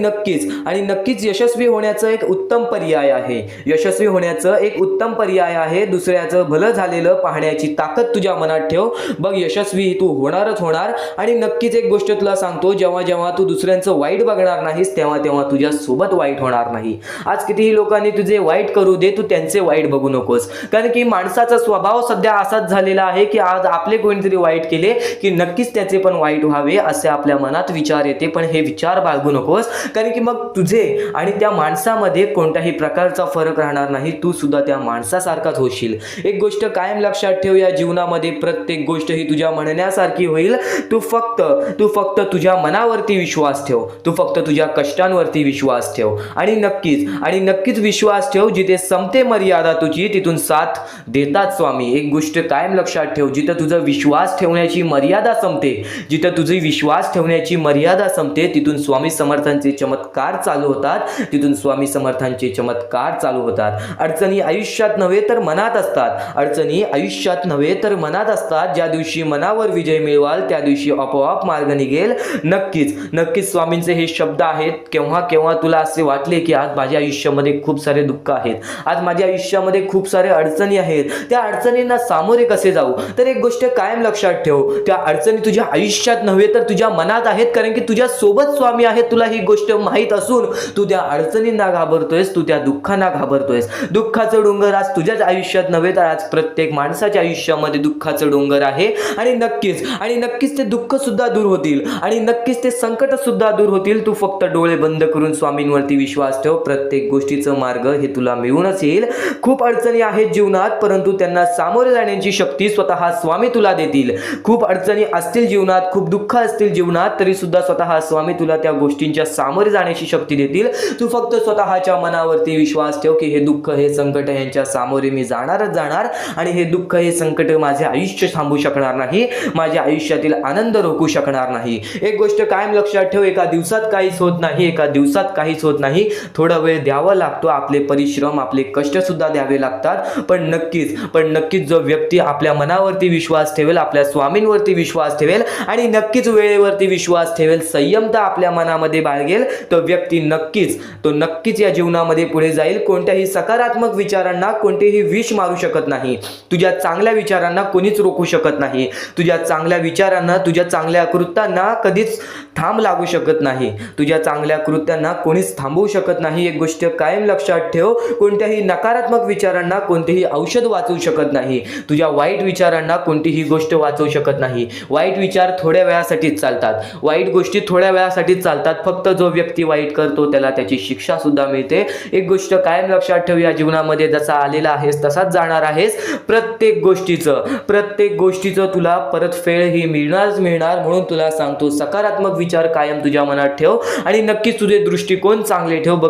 नक्कीच यशस्वी होण्याचं एक उत्तम पर्याय आहे. यशस्वी होण्याचं एक उत्तम पर्याय आहे. दुसऱ्याचं भलं झालेलं पाहण्याची ताकद तुझ्या मनात ठेव. बघ, यशस्वी तू होणारच होणार. आणि नक्कीच एक गोष्ट तुला सांगतो, जेव्हा तू दुसऱ्यांचं वाईट बघणार नाहीस तेव्हा तुझ्या सोबत वाईट होणार नाही. आज कितीही लोकांनी तुझे वाईट करू दे, तू त्यांचे वाईट बघू नकोस. कारण की माणसाचा स्वभाव सध्या असाच झालेला आहे की आज आपले कोणीतरी वाईट केले की नक्कीच त्याचे पण वाईट व्हावे असे आपल्या मनात विचार येते. पण हे विचार बाळगू नकोस, कारण की मग तुझे आणि त्या माणसामध्ये कोणत्याही प्रकारचा फरक राहणार नाही. तू सुद्धा त्या माणसासारखाच होशील. एक गोष्ट कायम लक्षात ठेव, या जीवनामध्ये प्रत्येक गोष्ट ही तुझ्या म्हणण्यासारखी होईल. तू फक्त तुझ्या मनावरती विश्वास ठेव. तू फक्त तुझ्या कष्टांवरती विश्वास ठेव. आणि नक्कीच विश्वास ठेव. जिथे संपते मर्यादा तुझी तिथून साथ देतात स्वामी. एक गोष्ट कायम लक्षात ठेव, जिथं तुझा विश्वास ठेवण्याची मर्यादा संपते, जिथं तुझी विश्वास ठेवण्याची मर्यादा संपते, तिथून स्वामी समर्थांचे चमत्कार चालू होतात. तिथून स्वामी समर्थांचे चमत्कार चालू होतात. अडचणी आयुष्यात नव्हे तर मनात असतात. अडचणी आयुष्यात नव्हे तर मनात असतात. ज्या दिवशी मनावर विजय मिळवाल त्या दिवशी आपोआप मार्ग निघेल. नक्कीच स्वामींचे हे शब्द आहेत. केव्हा तुला असे वाटले की आज माझ्या आयुष्यामध्ये खूप सारे दुःख आहेत, आज माझ्या आयुष्यामध्ये खूप सारे अडचणी आहेत, त्या अडचणींना सामोरे कसे जाऊ, तर एक गोष्ट कायम लक्षात ठेव, त्या अडचणी तुझ्या आयुष्यात नव्हे तर तुझ्या मनात आहेत. कारण की तुझ्या सोबत स्वामी आहेत. तुला ही गोष्ट माहीत असून तू त्या अडचणींना घाबरतोयस, तू त्या दुःखांना घाबरतोयस. दुःखाचं डोंगर आज तुझ्याच आयुष्यात नव्हे तर आज प्रत्येक माणसाच्या आयुष्यामध्ये दुःखाचं डोंगर आहे. आणि नक्कीच ते दुःख सुद्धा दूर होतील, आणि नक्कीच ते संकट सुद्धा दूर होतील. तू फक्त डोळे बंद करून स्वामींवरती विश्वास ठेव. प्रत्येक गोष्टीचं मार्ग हे तुला मिळूनच येईल. खूप अडचणी आहेत जीवनात, परंतु त्यांना सामोरे जाण्याची शक्ती स्वतः स्वामी तुला देतील. खूप अडचणी असतील जीवनात, खूप दुःख असतील जीवनात, तरी सुद्धा स्वतः स्वामी तुला त्या गोष्टींच्या सामोरे जाण्याची शक्ती देतील. तू फक्त स्वतःच्या मनावरती विश्वास ठेव की हे दुःख, हे संकट यांच्या सामोरे मी जाणारच जाणार, आणि हे दुःख, हे संकट माझे आयुष्य थांबू शकणार नाही, माझ्या आयुष्यातील आनंद रोखू शकणार नाही. एक गोष्ट कायम लक्षात ठेव, एका दिवसात काहीच होत नाही. थोडा वेळ द्यावा लागतो. आपले परिश्रम, आपले कष्ट सुद्धा द्यावे लागतात. पण नक्कीच जो व्यक्ती आपल्या मनावरती विश्वास ठेवेल, आपल्या स्वामींवरती विश्वास ठेवेल, आणि नक्कीच वेळेवरती विश्वास ठेवेल, संयमता आपल्या मनामध्ये बाळगेल, तो व्यक्ती नक्कीच या जीवनामध्ये पुढे जाईल. कोणत्याही सकारात्मक विचारांना कोणतेही विष मारू शकत नाही. तुझ्या चांगल्या विचारांना कोणीच रोखू शकत नाही. तुझ्या चांगल्या विचारांना, तुझ्या चांगल्या कृत्यांना कधीच थांब लागू शकत नाही. तुझ्या चांगल्या कृत्यांना कोणीच थांबवू शकत नाही. एक गोष्ट कायम लक्षात ठेव, कोणत्याही नकारात्मक विचारांना कोणतेही औषध वाचवू शकत नाही. तुझ्या वाईट विचारांना कोणतीही गोष्ट वाचवू शकत नाही. वाईट विचार थोड्या वेळासाठीच चालतात, वाईट गोष्टी थोड्या वेळासाठीच चालतात. फक्त जो व्यक्ती वाईट करतो त्याला त्याची शिक्षा सुद्धा मिळते. एक गोष्ट कायम लक्षात ठेव, या जीवनामध्ये जसा आलेला आहेस तसाच जाणार आहेस. प्रत्येक गोष्टीचं तुला परतफेड ही मिळणार. म्हणून तुला सांगतो, सकारात्मक विचार कायम तुझ्या मनात ठेव, आणि नक्कीच तुझे दृष्टिकोन चांगले ठेव. बघ,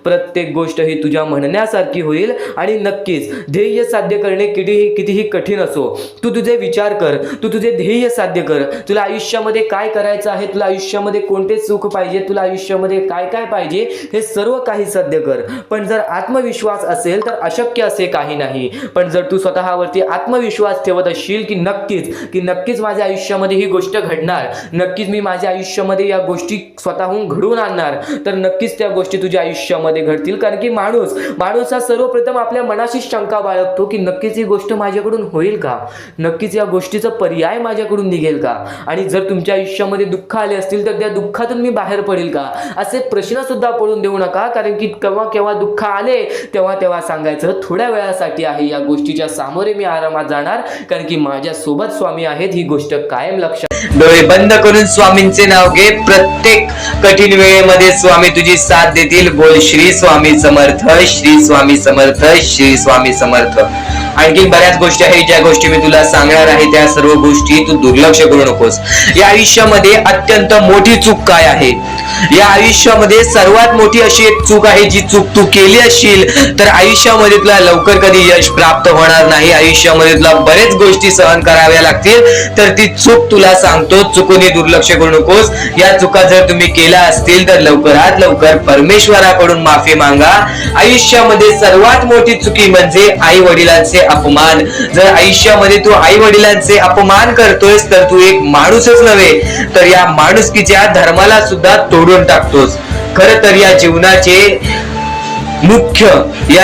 प्रत्येक गोष्ट ही तुझ्या म्हणण्यासारखी होईल. आणि नक्कीच ध्येय साध्य करणे कितीही कठीण असो, तू तुझे विचार कर, तू तुझे ध्येय साध्य कर. तुला आयुष्यामध्ये काय करायचं आहे, तुला आयुष्यामध्ये कोणते सुख पाहिजे, तुला आयुष्यामध्ये काय पाहिजे, हे सर्व काही साध्य कर. पण जर आत्मविश्वास असेल तर अशक्य असे काही नाही. पण जर तू स्वतःवरती आत्मविश्वास ठेवत असशील की नक्कीच माझ्या आयुष्यामध्ये ही गोष्ट घडणार, नक्कीच मी माझ्या आयुष्यामध्ये या गोष्टी स्वतःहून घडवून आणणार, तर नक्कीच त्या गोष्टी तुझ्या आयुष्यामध्ये घडतील. कारण की माणूस हा सर्वप्रथम आपल्या मनाशी शंका बाळगतो की नक्कीच ही गोष्ट माझ्याकडून होईल का, नक्कीच या गोष्टीचा पर्याय माझ्याकडून निघेल का, आणि जर तुमच्या आयुष्यामध्ये दुःख आले असतील तर त्या दुःखातून मी बाहेर पडेल का, असे प्रश्न सुद्धा पडून देऊ नका. कारण की केव्हा दुःख आले तेव्हा सांगायचं थोड्या वेळासाठी आहे, या गोष्टीच्या सामोरे मी आरामात जाणार, कारण की माझ्या सोबत स्वामी आहेत. ही गोष्ट कायम लक्षात. डोळे बंद करून स्वामींचे नाव घे. प्रत्येक कठीण वेळेमध्ये स्वामी तुझी साथ देतील. बोल श्री स्वामी समर्थ, श्री स्वामी समर्थ, श्री स्वामी समर्थ. आणखी बऱ्याच गोष्टी आहेत ज्या गोष्टी मी तुला सांगणार आहे, त्या सर्व गोष्टी तू दुर्लक्ष करू नकोस. या आयुष्यामध्ये अत्यंत मोठी चूक काय आहे? या आयुष्यामध्ये सर्वात मोठी अशी एक चूक आहे, जी चूक तू केली असशील तर आयुष्यामध्ये तुला लवकर कधी यश प्राप्त होणार नाही. आयुष्यामध्ये तुला बरेच गोष्टी सहन कराव्या लागतील. तर ती चूक तुला सांगतो, चुकून दुर्लक्ष करू नकोस. या चुका जर तुम्ही केल्या असतील तर लवकरात लवकर परमेश्वराकडून माफी मागा. आयुष्यामध्ये सर्वात मोठी चुकी म्हणजे आई वडिलांचे अपमान. जर आयुष्यामध्ये तू आई वडिलांचे अपमान करतोयस तर तू एक माणूसच नव्हे तर या माणुसकीच्या धर्माला सुद्धा तोडून टाकतोस. खरं तर या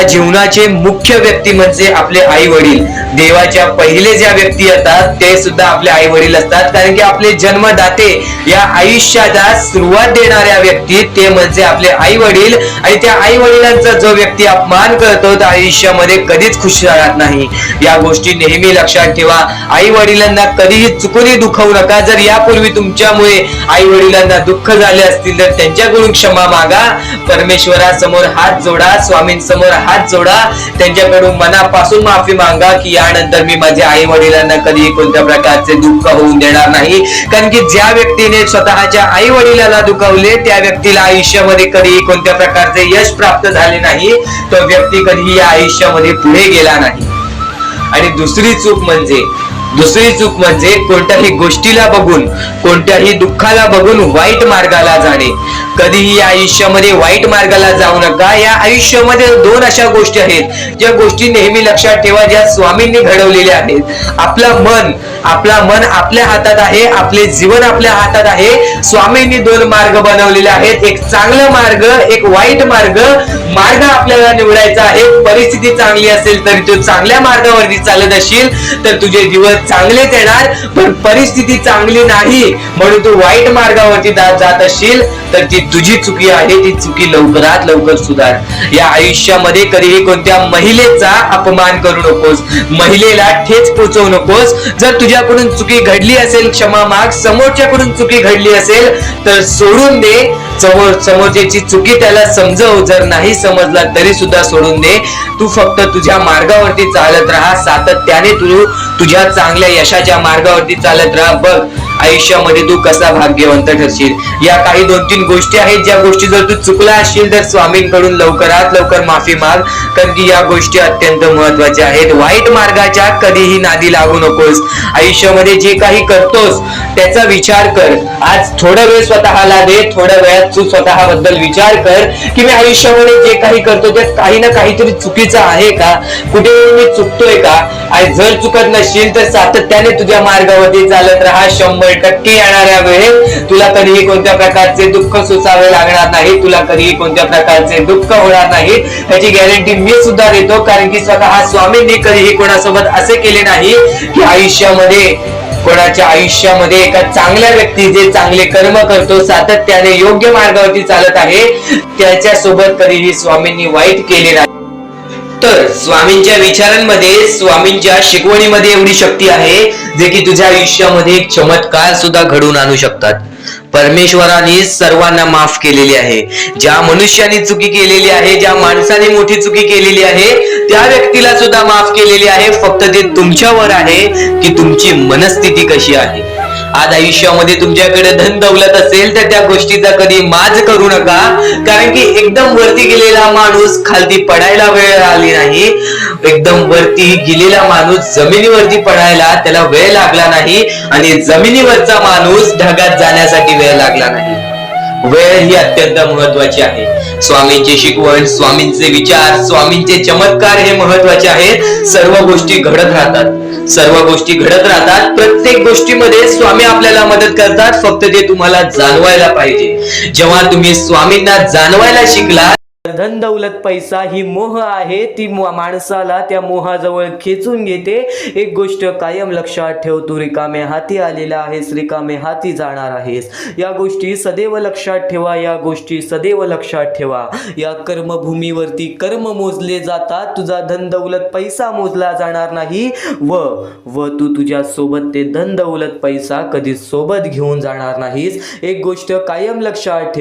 जीवनाचे मुख्य व्यक्ती म्हणजे आपले आई वडील. देवाच्या पहिले ज्या व्यक्ती येतात ते सुद्धा आपले आई वडील असतात, कारण की आपले जन्मदाते, या आयुष्याला सुरुवात देणाऱ्या व्यक्ती ते म्हणजे आपले आई वडील. आणि त्या आई वडिलांचा जो व्यक्ती अपमान करतो तर आयुष्यामध्ये कधीच खुश राहत नाही. या गोष्टी नेहमी लक्षात ठेवा. आई वडिलांना कधीही चुकूनही दुखवू नका. जर यापूर्वी तुमच्यामुळे आई वडिलांना दुःख झाले असतील तर त्यांच्याकडून क्षमा मागा. परमेश्वरासमोर हात जोडा, स्वामींसमोर हात जोडा, त्यांच्याकडून मनापासून माफी मागा की यानंतर मी माझ्या आई वडिलांना कधीही कोणत्या प्रकारचे दुःख होऊन देणार नाही. कारण की ज्या व्यक्तीने स्वतःच्या आई वडिलांना दुखावले त्या व्यक्तीला आयुष्यामध्ये कधीही कोणत्या प्रकारचे यश प्राप्त झाले नाही. तो व्यक्ती कधीही या आयुष्यामध्ये पुढे गेला नाही. आणि दुसरी चूक म्हणजे कोणत्याही गोष्टीला बघून, कोणत्याही दुःखाला बघून वाईट मार्गाला जाणे. कधीही या आयुष्यामध्ये वाईट मार्गाला जाऊ नका. या आयुष्यामध्ये दोन अशा गोष्टी आहेत ज्या गोष्टी नेहमी लक्षात ठेवा, ज्या स्वामींनी घडवलेल्या आहेत. आपलं मन आपल्या हातात आहे, आपले जीवन आपल्या हातात आहे. स्वामींनी दोन मार्ग बनवलेले आहेत, एक चांगला मार्ग, एक वाईट मार्ग. मार्ग आपल्याला निवडायचा आहे. परिस्थिती चांगली असेल तर तू चांगल्या मार्गावरती चालत असशील तर तुझे दिवस चांगलेच येणार. पण परिस्थिती चांगली नाही म्हणून तू वाईट मार्गावरती जात असशील तर ती तुझी चुकी आहे. ती चुकी लवकरात लवकर सुधार. या आयुष्यामध्ये कधीही कोणत्या महिलेचा अपमान करू नकोस, महिलेला ठेच पोचवू नकोस. जर तुझ्याकडून चुकी घडली असेल क्षमा माग. समोरच्याकडून चुकी घडली असेल तर सोडून दे. समोरच्याची चुकी त्याला समजव. जर नाही समजला तरी सुद्धा सोडून दे. तू फक्त तुझ्या मार्गावरती चालत राहा. सातत्याने तू तुझ्या चांगल्या यशाच्या मार्गावरती चालत राहा. बघ आयुष्यामध्ये तू कसा भाग्यवंत ठरशील. या काही 2-3 गोष्टी आहेत ज्या गोष्टी जर तू चुकला असशील तर स्वामींकडून लवकरात लवकर माफी माग. कारण की या गोष्टी अत्यंत महत्वाच्या आहेत. वाईट मार्गाच्या कधीही नादी लागू नकोस. आयुष्यामध्ये जे काही करतोस त्याचा विचार कर. आज थोडा वेळ स्वतःला दे. थोड्या वेळात तू स्वतःबद्दल विचार कर की मी आयुष्यामध्ये जे काही करतो त्यात काही ना काहीतरी चुकीचं आहे का, कुठे मी चुकतोय का. आणि जर चुकत नसशील तर सातत्याने तुझ्या मार्गावरती चालत राहा. 100% येणाऱ्या वेळेत तुला कधीही कोणत्या प्रकारचे दुःख सोसावे लागणार नाही. तुला कधीही कोणत्या प्रकारचे दुःख होणार नाही याची गॅरंटी मी सुद्धा देतो. कारण की स्वतः स्वामींनी कधीही कोणासोबत असे केले नाही की कोणाच्या आयुष्यामध्ये एका चांगल्या व्यक्ती जे चांगले कर्म करतो, सातत्याने योग्य मार्गावरती चालत आहे, त्याच्यासोबत कधीही स्वामींनी वाईट केले नाही. तर स्वामींच्या विचारांमध्ये, स्वामींच्या शिकवणीमध्ये एवढी शक्ती आहे जे की तुझ्या आयुष्यामध्ये एक चमत्कार सुद्धा घडवून आणू शकतात. परमेश्वराने सर्वांना माफ केलेली आहे. ज्या मनुष्याने चुकी केलेली आहे, ज्या माणसाने मोठी चुकी केलेली आहे त्या व्यक्तीला सुद्धा माफ केलेली आहे. फक्त ते तुमच्यावर आहे की तुमची मनस्थिती कशी आहे. आज आयुष्यामध्ये तुमच्याकडे धन दौलत असेल तर त्या गोष्टीचा कधी माज करू नका. कारण की एकदम वरती गेलेला माणूस खालती पडायला वेळ आली नाही. एकदम वरती गेलेला माणूस जमिनीवरती पडायला त्याला वेळ लागला नाही. आणि जमिनीवरचा माणूस ढगात जाण्यासाठी वेळ लागला नाही. वेळ ही अत्यंत महत्वाची आहे. स्वामींची शिकवण, स्वामींचे विचार, स्वामींचे चमत्कार हे महत्वाचे आहेत. सर्व गोष्टी घडत राहतात. प्रत्येक गोष्टीमध्ये स्वामी आपल्याला मदत करतात. फक्त ते तुम्हाला जाणवायला पाहिजे. जेव्हा तुम्ही स्वामींना जाणवायला शिकला, धन दौलत पैसा ही मोह आहे. ती माणसाला त्या मोहाजवळ खेचून घेते. एक गोष्ट कायम लक्षात ठेव, तू रिकामे हाती आलेला आहेस, रिकामे हाती जाणार आहेस. या गोष्टी सदैव लक्षात ठेवा. या कर्मभूमीवरती कर्म मोजले जातात. तुझा धन दौलत पैसा मोजला जाणार नाही. व तू तुझ्या सोबत ते धन दौलत पैसा कधी सोबत घेऊन जाणार नाहीस. एक गोष्ट कायम लक्षात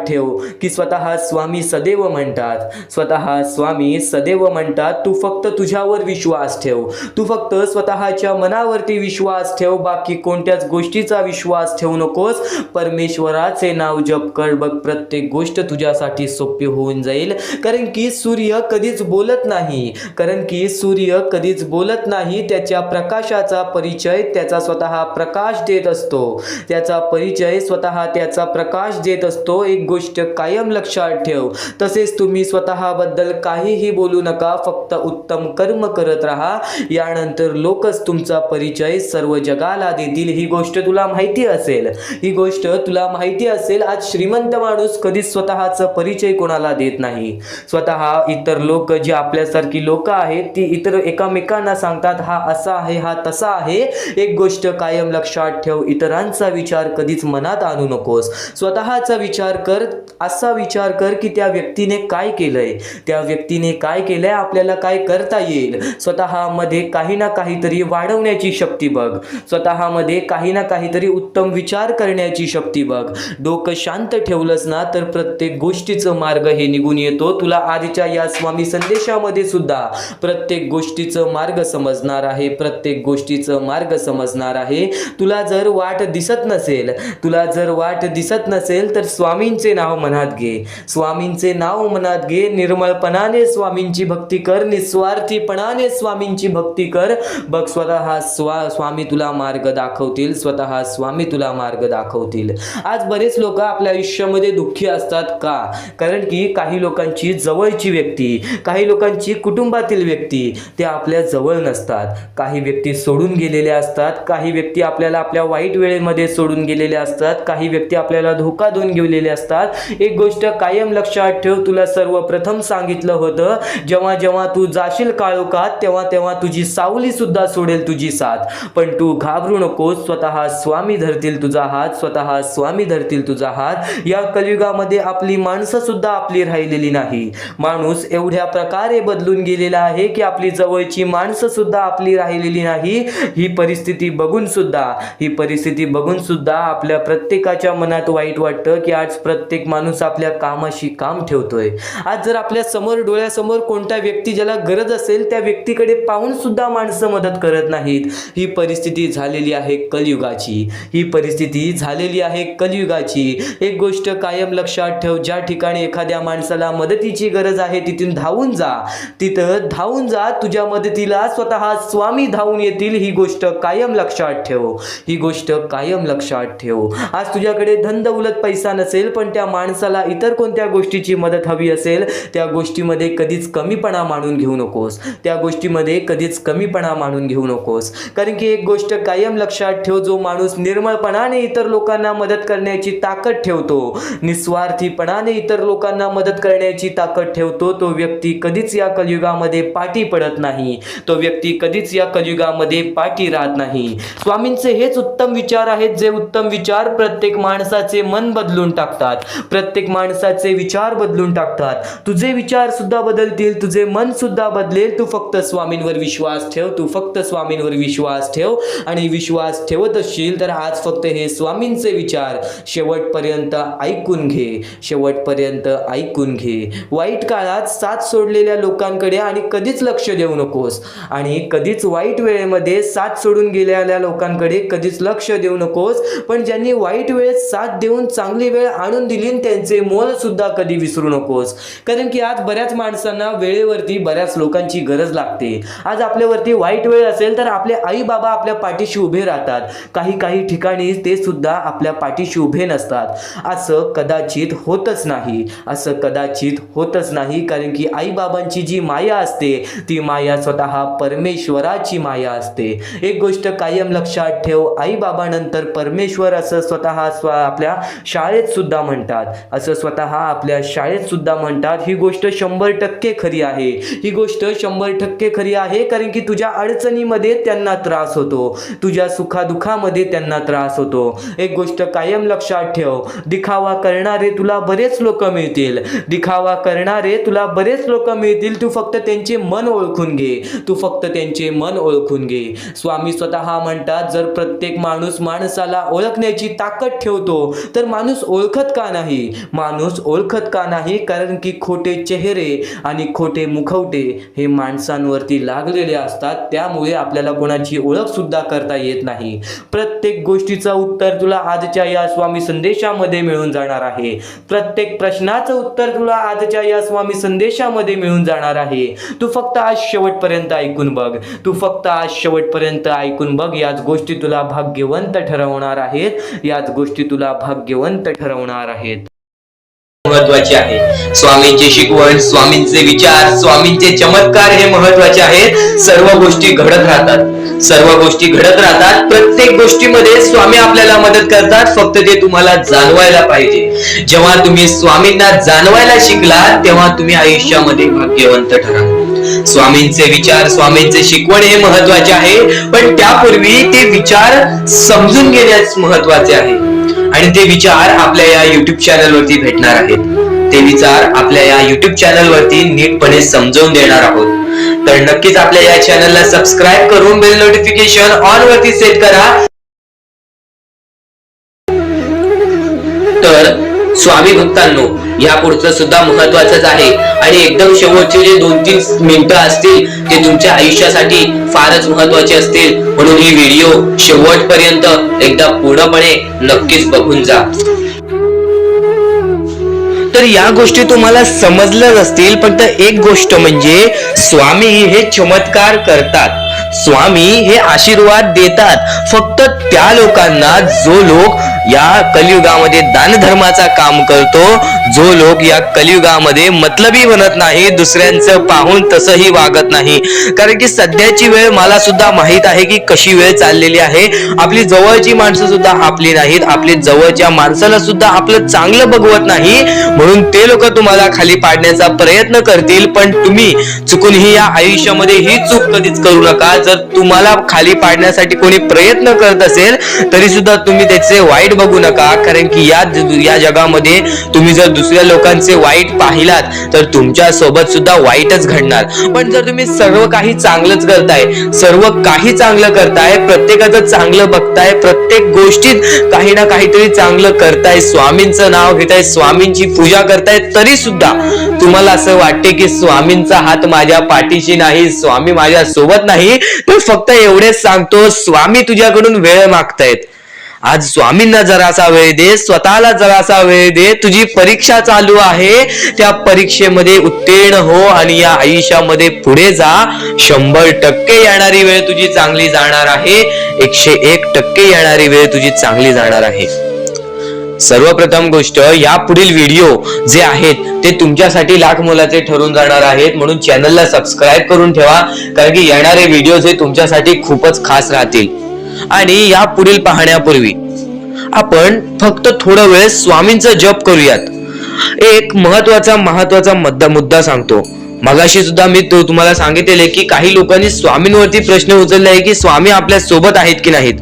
ठेव की की स्वतः स्वामी सदैव म्हणतात, स्वतः स्वामी सदैव म्हणतात, तू फक्त तुझ्यावर विश्वास ठेव, तू फक्त स्वतःच्या मनावरती विश्वास ठेव, बाकी कोणत्याच गोष्टीचा विश्वास ठेवू नकोस. परमेश्वराचे नाव जप कर, बघ प्रत्येक गोष्ट तुझ्यासाठी सोपी होऊन जाईल. कारण की सूर्य कधीच बोलत नाही, कारण की सूर्य कधीच बोलत नाही. त्याच्या प्रकाशाचा परिचय त्याचा स्वतः प्रकाश देत असतो, त्याचा परिचय स्वतः त्याचा प्रकाश देत असतो. एक गोष्ट कायम लक्षात ठेव. तसेच तुम्ही स्वतःबद्दल काहीही बोलू नका, फक्त उत्तम कर्म करत राहा. यानंतर लोकच तुमचा परिचय सर्व जगाला देतील. ही गोष्ट तुला माहिती असेल, ही गोष्ट तुला माहिती असेल. आज श्रीमंत माणूस कधीच स्वतःचा परिचय कोणाला देत नाही. स्वतः इतर लोक जे आपल्यासारखी लोक आहेत ती इतर एकामेकांना सांगतात, हा असा आहे, हा तसा आहे. एक गोष्ट कायम लक्षात ठेव, इतरांचा विचार कधीच मनात आणू नकोस. स्वतःचा विचार कर. असा विचार कर की त्या व्यक्तीने काय केलंय, त्या व्यक्तीने काय केलंय, आपल्याला काय करता येईल. स्वतःमध्ये काही ना काहीतरी वाढवण्याची शक्ती बघ, स्वतःमध्ये काही ना काहीतरी उत्तम विचार करण्याची शक्ती बघ. डोकं शांत ठेवलंस ना तर प्रत्येक गोष्टीचं मार्ग हे निघून येतो. तुला आजच्या या स्वामी संदेशामध्ये सुद्धा प्रत्येक गोष्टीचं मार्ग समजणार आहे, प्रत्येक गोष्टीचं मार्ग समजणार आहे. तुला जर वाट दिसत नसेल, तुला जर वाट दिसत नसेल तर स्वामींचे नाव मनात घे, स्वामींचे नाव मनात घे. निर्मळपणाने स्वामींची भक्ती कर, निस्वार्थीपणाने स्वामींची भक्ती कर. बघ स्वतः स्वामी तुला मार्ग दाखवतील, स्वतः स्वामी तुला मार्ग दाखवतील. आज बरेच लोक आपल्या आयुष्यामध्ये दुःखी असतात का? कारण की काही लोकांची जवळची व्यक्ती, काही लोकांची कुटुंबातील व्यक्ती ते आपल्या जवळ नसतात. काही व्यक्ती सोडून गेलेल्या असतात, काही व्यक्ती आपल्याला आपल्या वाईट वेळेमध्ये सोडून गेलेल्या असतात, काही व्यक्ती आपल्याला धोका देऊन गेलेले असतात. एक गोष्ट कायम लक्षात ठेव, तुला सर्वप्रथम सांगितलं होतं, जेव्हा जेव्हा तू जाशील काळोखात तेव्हा तेव्हा तुझी सावली सुद्धा सोडेल तुझी साथ. पण तू घाबरू नकोस, स्वतः स्वामी धरतील तुझा हात, स्वतः स्वामी धरतील तुझा हात. या कलियुगामध्ये आपली माणसं सुद्धा आपली राहिलेली नाही. माणूस एवढ्या प्रकारे बदलून गेलेला आहे की आपली जवळची माणसं सुद्धा आपली राहिलेली नाही. ही परिस्थिती बघून सुद्धा आपल्या प्रत्येकाच्या मनात वाईट वाटतं की आज प्रत्येक माणूस आपल्या कामाशी काम ठेवतोय. आज जर आपल्या समोर डोळ्यासमोर कोणत्या व्यक्ती ज्याला गरज असेल त्या व्यक्तीकडे पाहून सुद्धा माणसं मदत करत नाहीत. ही परिस्थिती झालेली आहे कलियुगाची, ही परिस्थिती झालेली आहे कलियुगाची. एक गोष्ट कायम लक्षात ठेव, ज्या ठिकाणी एखाद्या माणसाला मदतीची गरज आहे तिथून धावून जा, तिथं धावून जा. तुझ्या मदतीला स्वतः स्वामी धावून येतील. ही गोष्ट कायम लक्षात ठेव, ही गोष्ट कायम लक्षात ठेव. आज तुझ्याकडे धन दौलत पैसा नसेल पण त्या माणसाला इतर कोणत्या गोष्टीची मदत हवी असेल, त्या गोष्टीमध्ये कधीच कमीपणा मानून घेऊ नकोस, त्या गोष्टीमध्ये कधीच कमीपणा मानून घेऊ नकोस. कारण की एक गोष्ट कायम लक्षात ठेव, जो माणूस निर्मळपणाने इतर लोकांना मदत करण्याची ताकद ठेवतो, निस्वार्थीपणाने इतर लोकांना मदत करण्याची ताकद ठेवतो, तो व्यक्ती कधीच या कलियुगामध्ये पाठी पडत नाही, तो व्यक्ती कधीच या कलियुगामध्ये पाठी राहत नाही. स्वामींचे हेच उत्तम विचार आहेत, जे उत्तम विचार प्रत्येक माणसाचे मन बदलून टाकतात, प्रत्येक माणसाचे विचार बदलून टाकतात. तुझे विचार सुद्धा बदलतील, तुझे मन सुद्धा बदलेल. तू फक्त स्वामींवर विश्वास ठेव, तू फक्त स्वामींवर विश्वास ठेव. आणि विश्वास ठेवत असशील तर आज फक्त हे स्वामींचे विचार शेवटपर्यंत ऐकून घे, शेवटपर्यंत ऐकून घे. वाईट काळात साथ सोडलेल्या लोकांकडे आणि कधीच लक्ष देऊ नकोस, आणि कधीच वाईट वेळेमध्ये साथ सोडून गेलेल्या लोकांकडे कधीच लक्ष देऊ नकोस. पण ज्यांनी वाईट वेळेत साथ देऊन चांगली वेळ आणून दिली त्यांचे मोल सुद्धा कधी विसरू नकोस. कारण की आज बऱ्याच माणसांना वेळेवरती बऱ्याच लोकांची गरज लागते. आज आपल्यावरती वाईट वेळ असेल तर आपले आई बाबा आपल्या पाठीशी उभे राहतात, काही ठिकाणी ते सुद्धा आपल्या पाठीशी उभे नसतात. असं कदाचित होतच नाही, असं कदाचित होतच नाही. कारण की आई बाबांची जी माया असते ती माया स्वतः परमेश्वराची माया असते. एक गोष्ट कायम लक्षात ठेव, आई बाबानंतर परमेश्वर असं स्वतः आपल्या शाळेत सुद्धा म्हणतात, असं स्वतः आपल्या शाळेत सुद्धा म्हणतात. ही गोष्ट 100% खरी आहे, ही गोष्ट 100% खरी आहे. कारण की तुझ्या अडचणीमध्ये त्यांना त्रास होतो, तुझ्या सुखादुखामध्ये त्यांना त्रास होतो. एक गोष्ट कायम लक्षात ठेव, दिखावा करणारे तुला बरेच लोक मिळतील, दिखावा करणारे तुला बरेच लोक मिळतील. तू फक्त त्यांचे मन ओळखून घे, तू फक्त त्यांचे मन ओळखून घे. स्वामी स्वतः म्हणतात, जर प्रत्येक माणूस माणसाला ओळखण्याची ताकद ठेवतो तर माणूस ओळखत का नाही, माणूस ओळखत का नाही? कारण की खोटे चेहरे आणि खोटे मुखवटे हे माणसांवरती लागलेले असतात, त्यामुळे आपल्याला कोणाची ओळख सुद्धा करता येत नाही. प्रत्येक गोष्टीचं उत्तर तुला आजच्या या स्वामी संदेशामध्ये मिळून जाणार आहे. प्रत्येक प्रश्नाचं उत्तर तुला आजच्या या स्वामी संदेशामध्ये मिळून जाणार आहे. तू फक्त आज शेवटपर्यंत ऐकून बघ. तू फक्त आज शेवटपर्यंत ऐकून बघ. याच गोष्टी तुला भाग्यवंत ठरवणार आहेत. याच गोष्टी तुला भाग्यवंत ठरवणार आहेत. महत्वाचे आहे. स्वामींची शिकवण, स्वामींचे विचार, स्वामींचे चमत्कार हे महत्वाचे आहेत. सर्व गोष्टी घडत राहतात. सर्व गोष्टी घडत राहतात. प्रत्येक गोष्टीमध्ये स्वामी आपल्याला मदत करतात. फक्त ते तुम्हाला जाणवायला पाहिजे. जेव्हा तुम्ही स्वामींना जाणवायला शिकला तेव्हा तुम्ही आयुष्यामध्ये भाग्यवंत ठराल. स्वामींचे विचार, स्वामींचे शिकवण हे महत्वाचे आहे, पण त्यापूर्वी ते विचार समजून घेण्यास महत्वाचे आहे. आणि ते विचार आपल्या या युट्यूब चॅनल वरती भेटणार आहेत. ते विचार आपल्या या युट्यूब चॅनल वरती नीटपणे समजावून देणार आहोत. तर नक्कीच आपल्या या चॅनलला सबस्क्राईब करून बेल नोटिफिकेशन ऑन वरती सेट करा. तर स्वामी भक्तांनो, या पुढचं सुद्धा महत्वाचंच आहे आणि एकदम शेवटचे जे 2-3 मिनिटं असतील ते तुमच्या आयुष्यासाठी फारच महत्वाचे असतील. म्हणून ही व्हिडिओ शेवटपर्यंत एकदा पूर्णपणे नक्कीच बघून जा. तर या गोष्टी तुम्हाला समजल्याच असतील, पण एक गोष्ट म्हणजे स्वामी हे चमत्कार करतात. स्वामी हे आशीर्वाद देतात फक्त त्या लोकांना जो लोक या कलियुगामध्ये दानधर्माचा काम करतो, जो लोक या कलियुगामध्ये मतलबी बनत नाही, दुसऱ्यांचं पाहून तसंही वागत नाही. कारण की सध्याची वेळ मला सुद्धा माहित आहे की कशी वेळ चाललेली आहे. आपली जवळची माणसं सुद्धा आपली नाहीत. आपली जवळच्या माणसाला सुद्धा आपलं चांगलं बघवत नाही. म्हणून ते लोक तुम्हाला खाली पाडण्याचा प्रयत्न करतील, पण तुम्ही चुकूनही या आयुष्यामध्ये ही चूक कधीच करू नका. जर तुम्हाला खाली पाडण्यासाठी कोणी प्रयत्न करत असेल तरी सुद्धा तुम्ही त्याचे वाईट बघू नका. कारण की या जगामध्ये तुम्ही जर दुसऱ्या लोकांचे वाईट पाहिलात तर तुमच्या सोबत सुद्धा वाईटच घडणार. पण जर तुम्ही सर्व काही चांगलंच करताय, सर्व काही चांगलं करताय, प्रत्येकाचं चांगलं बघताय, प्रत्येक गोष्टीत काही ना काहीतरी चांगलं करताय, स्वामींचं नाव घेताय, स्वामींची पूजा करताय, तरी सुद्धा तुम्हाला असं वाटते की स्वामींचा हात माझ्या पाठीशी नाही, स्वामी माझ्या सोबत नाही, तर फक्त एवढेच सांगतो, स्वामी तुझ्याकडून वेळ मागतायत. आज स्वामींना जरासा वेळ दे, स्वतःला जरासा वेळ दे. तुझी परीक्षा चालू आहे, त्या परीक्षेमध्ये उत्तीर्ण हो आणि या आयुष्यामध्ये पुढे जा. 100% येणारी वेळ तुझी चांगली जाणार आहे. 101% येणारी वेळ तुझी चांगली जाणार आहे. सर्वप्रथम गोष्ट, या पुढील व्हिडिओ जे आहेत ते तुमच्यासाठी लाख मोलाचे ठरून जाणार आहेत. म्हणून चॅनलला सबस्क्राईब करून ठेवा, कारण की येणारे व्हिडिओ हे तुमच्यासाठी खूपच खास राहतील. आणि या पुढील पाहण्यापूर्वी आपण फक्त थोडा वेळ स्वामींचा जप करूयात. एक महत्वाचा मुद्दा सांगतो. मगाशी सुद्धा मी तुम्हाला सांगितले की काही लोकांनी स्वामींवरती प्रश्न उचलले आहे की स्वामी आपल्या सोबत आहेत की नाहीत.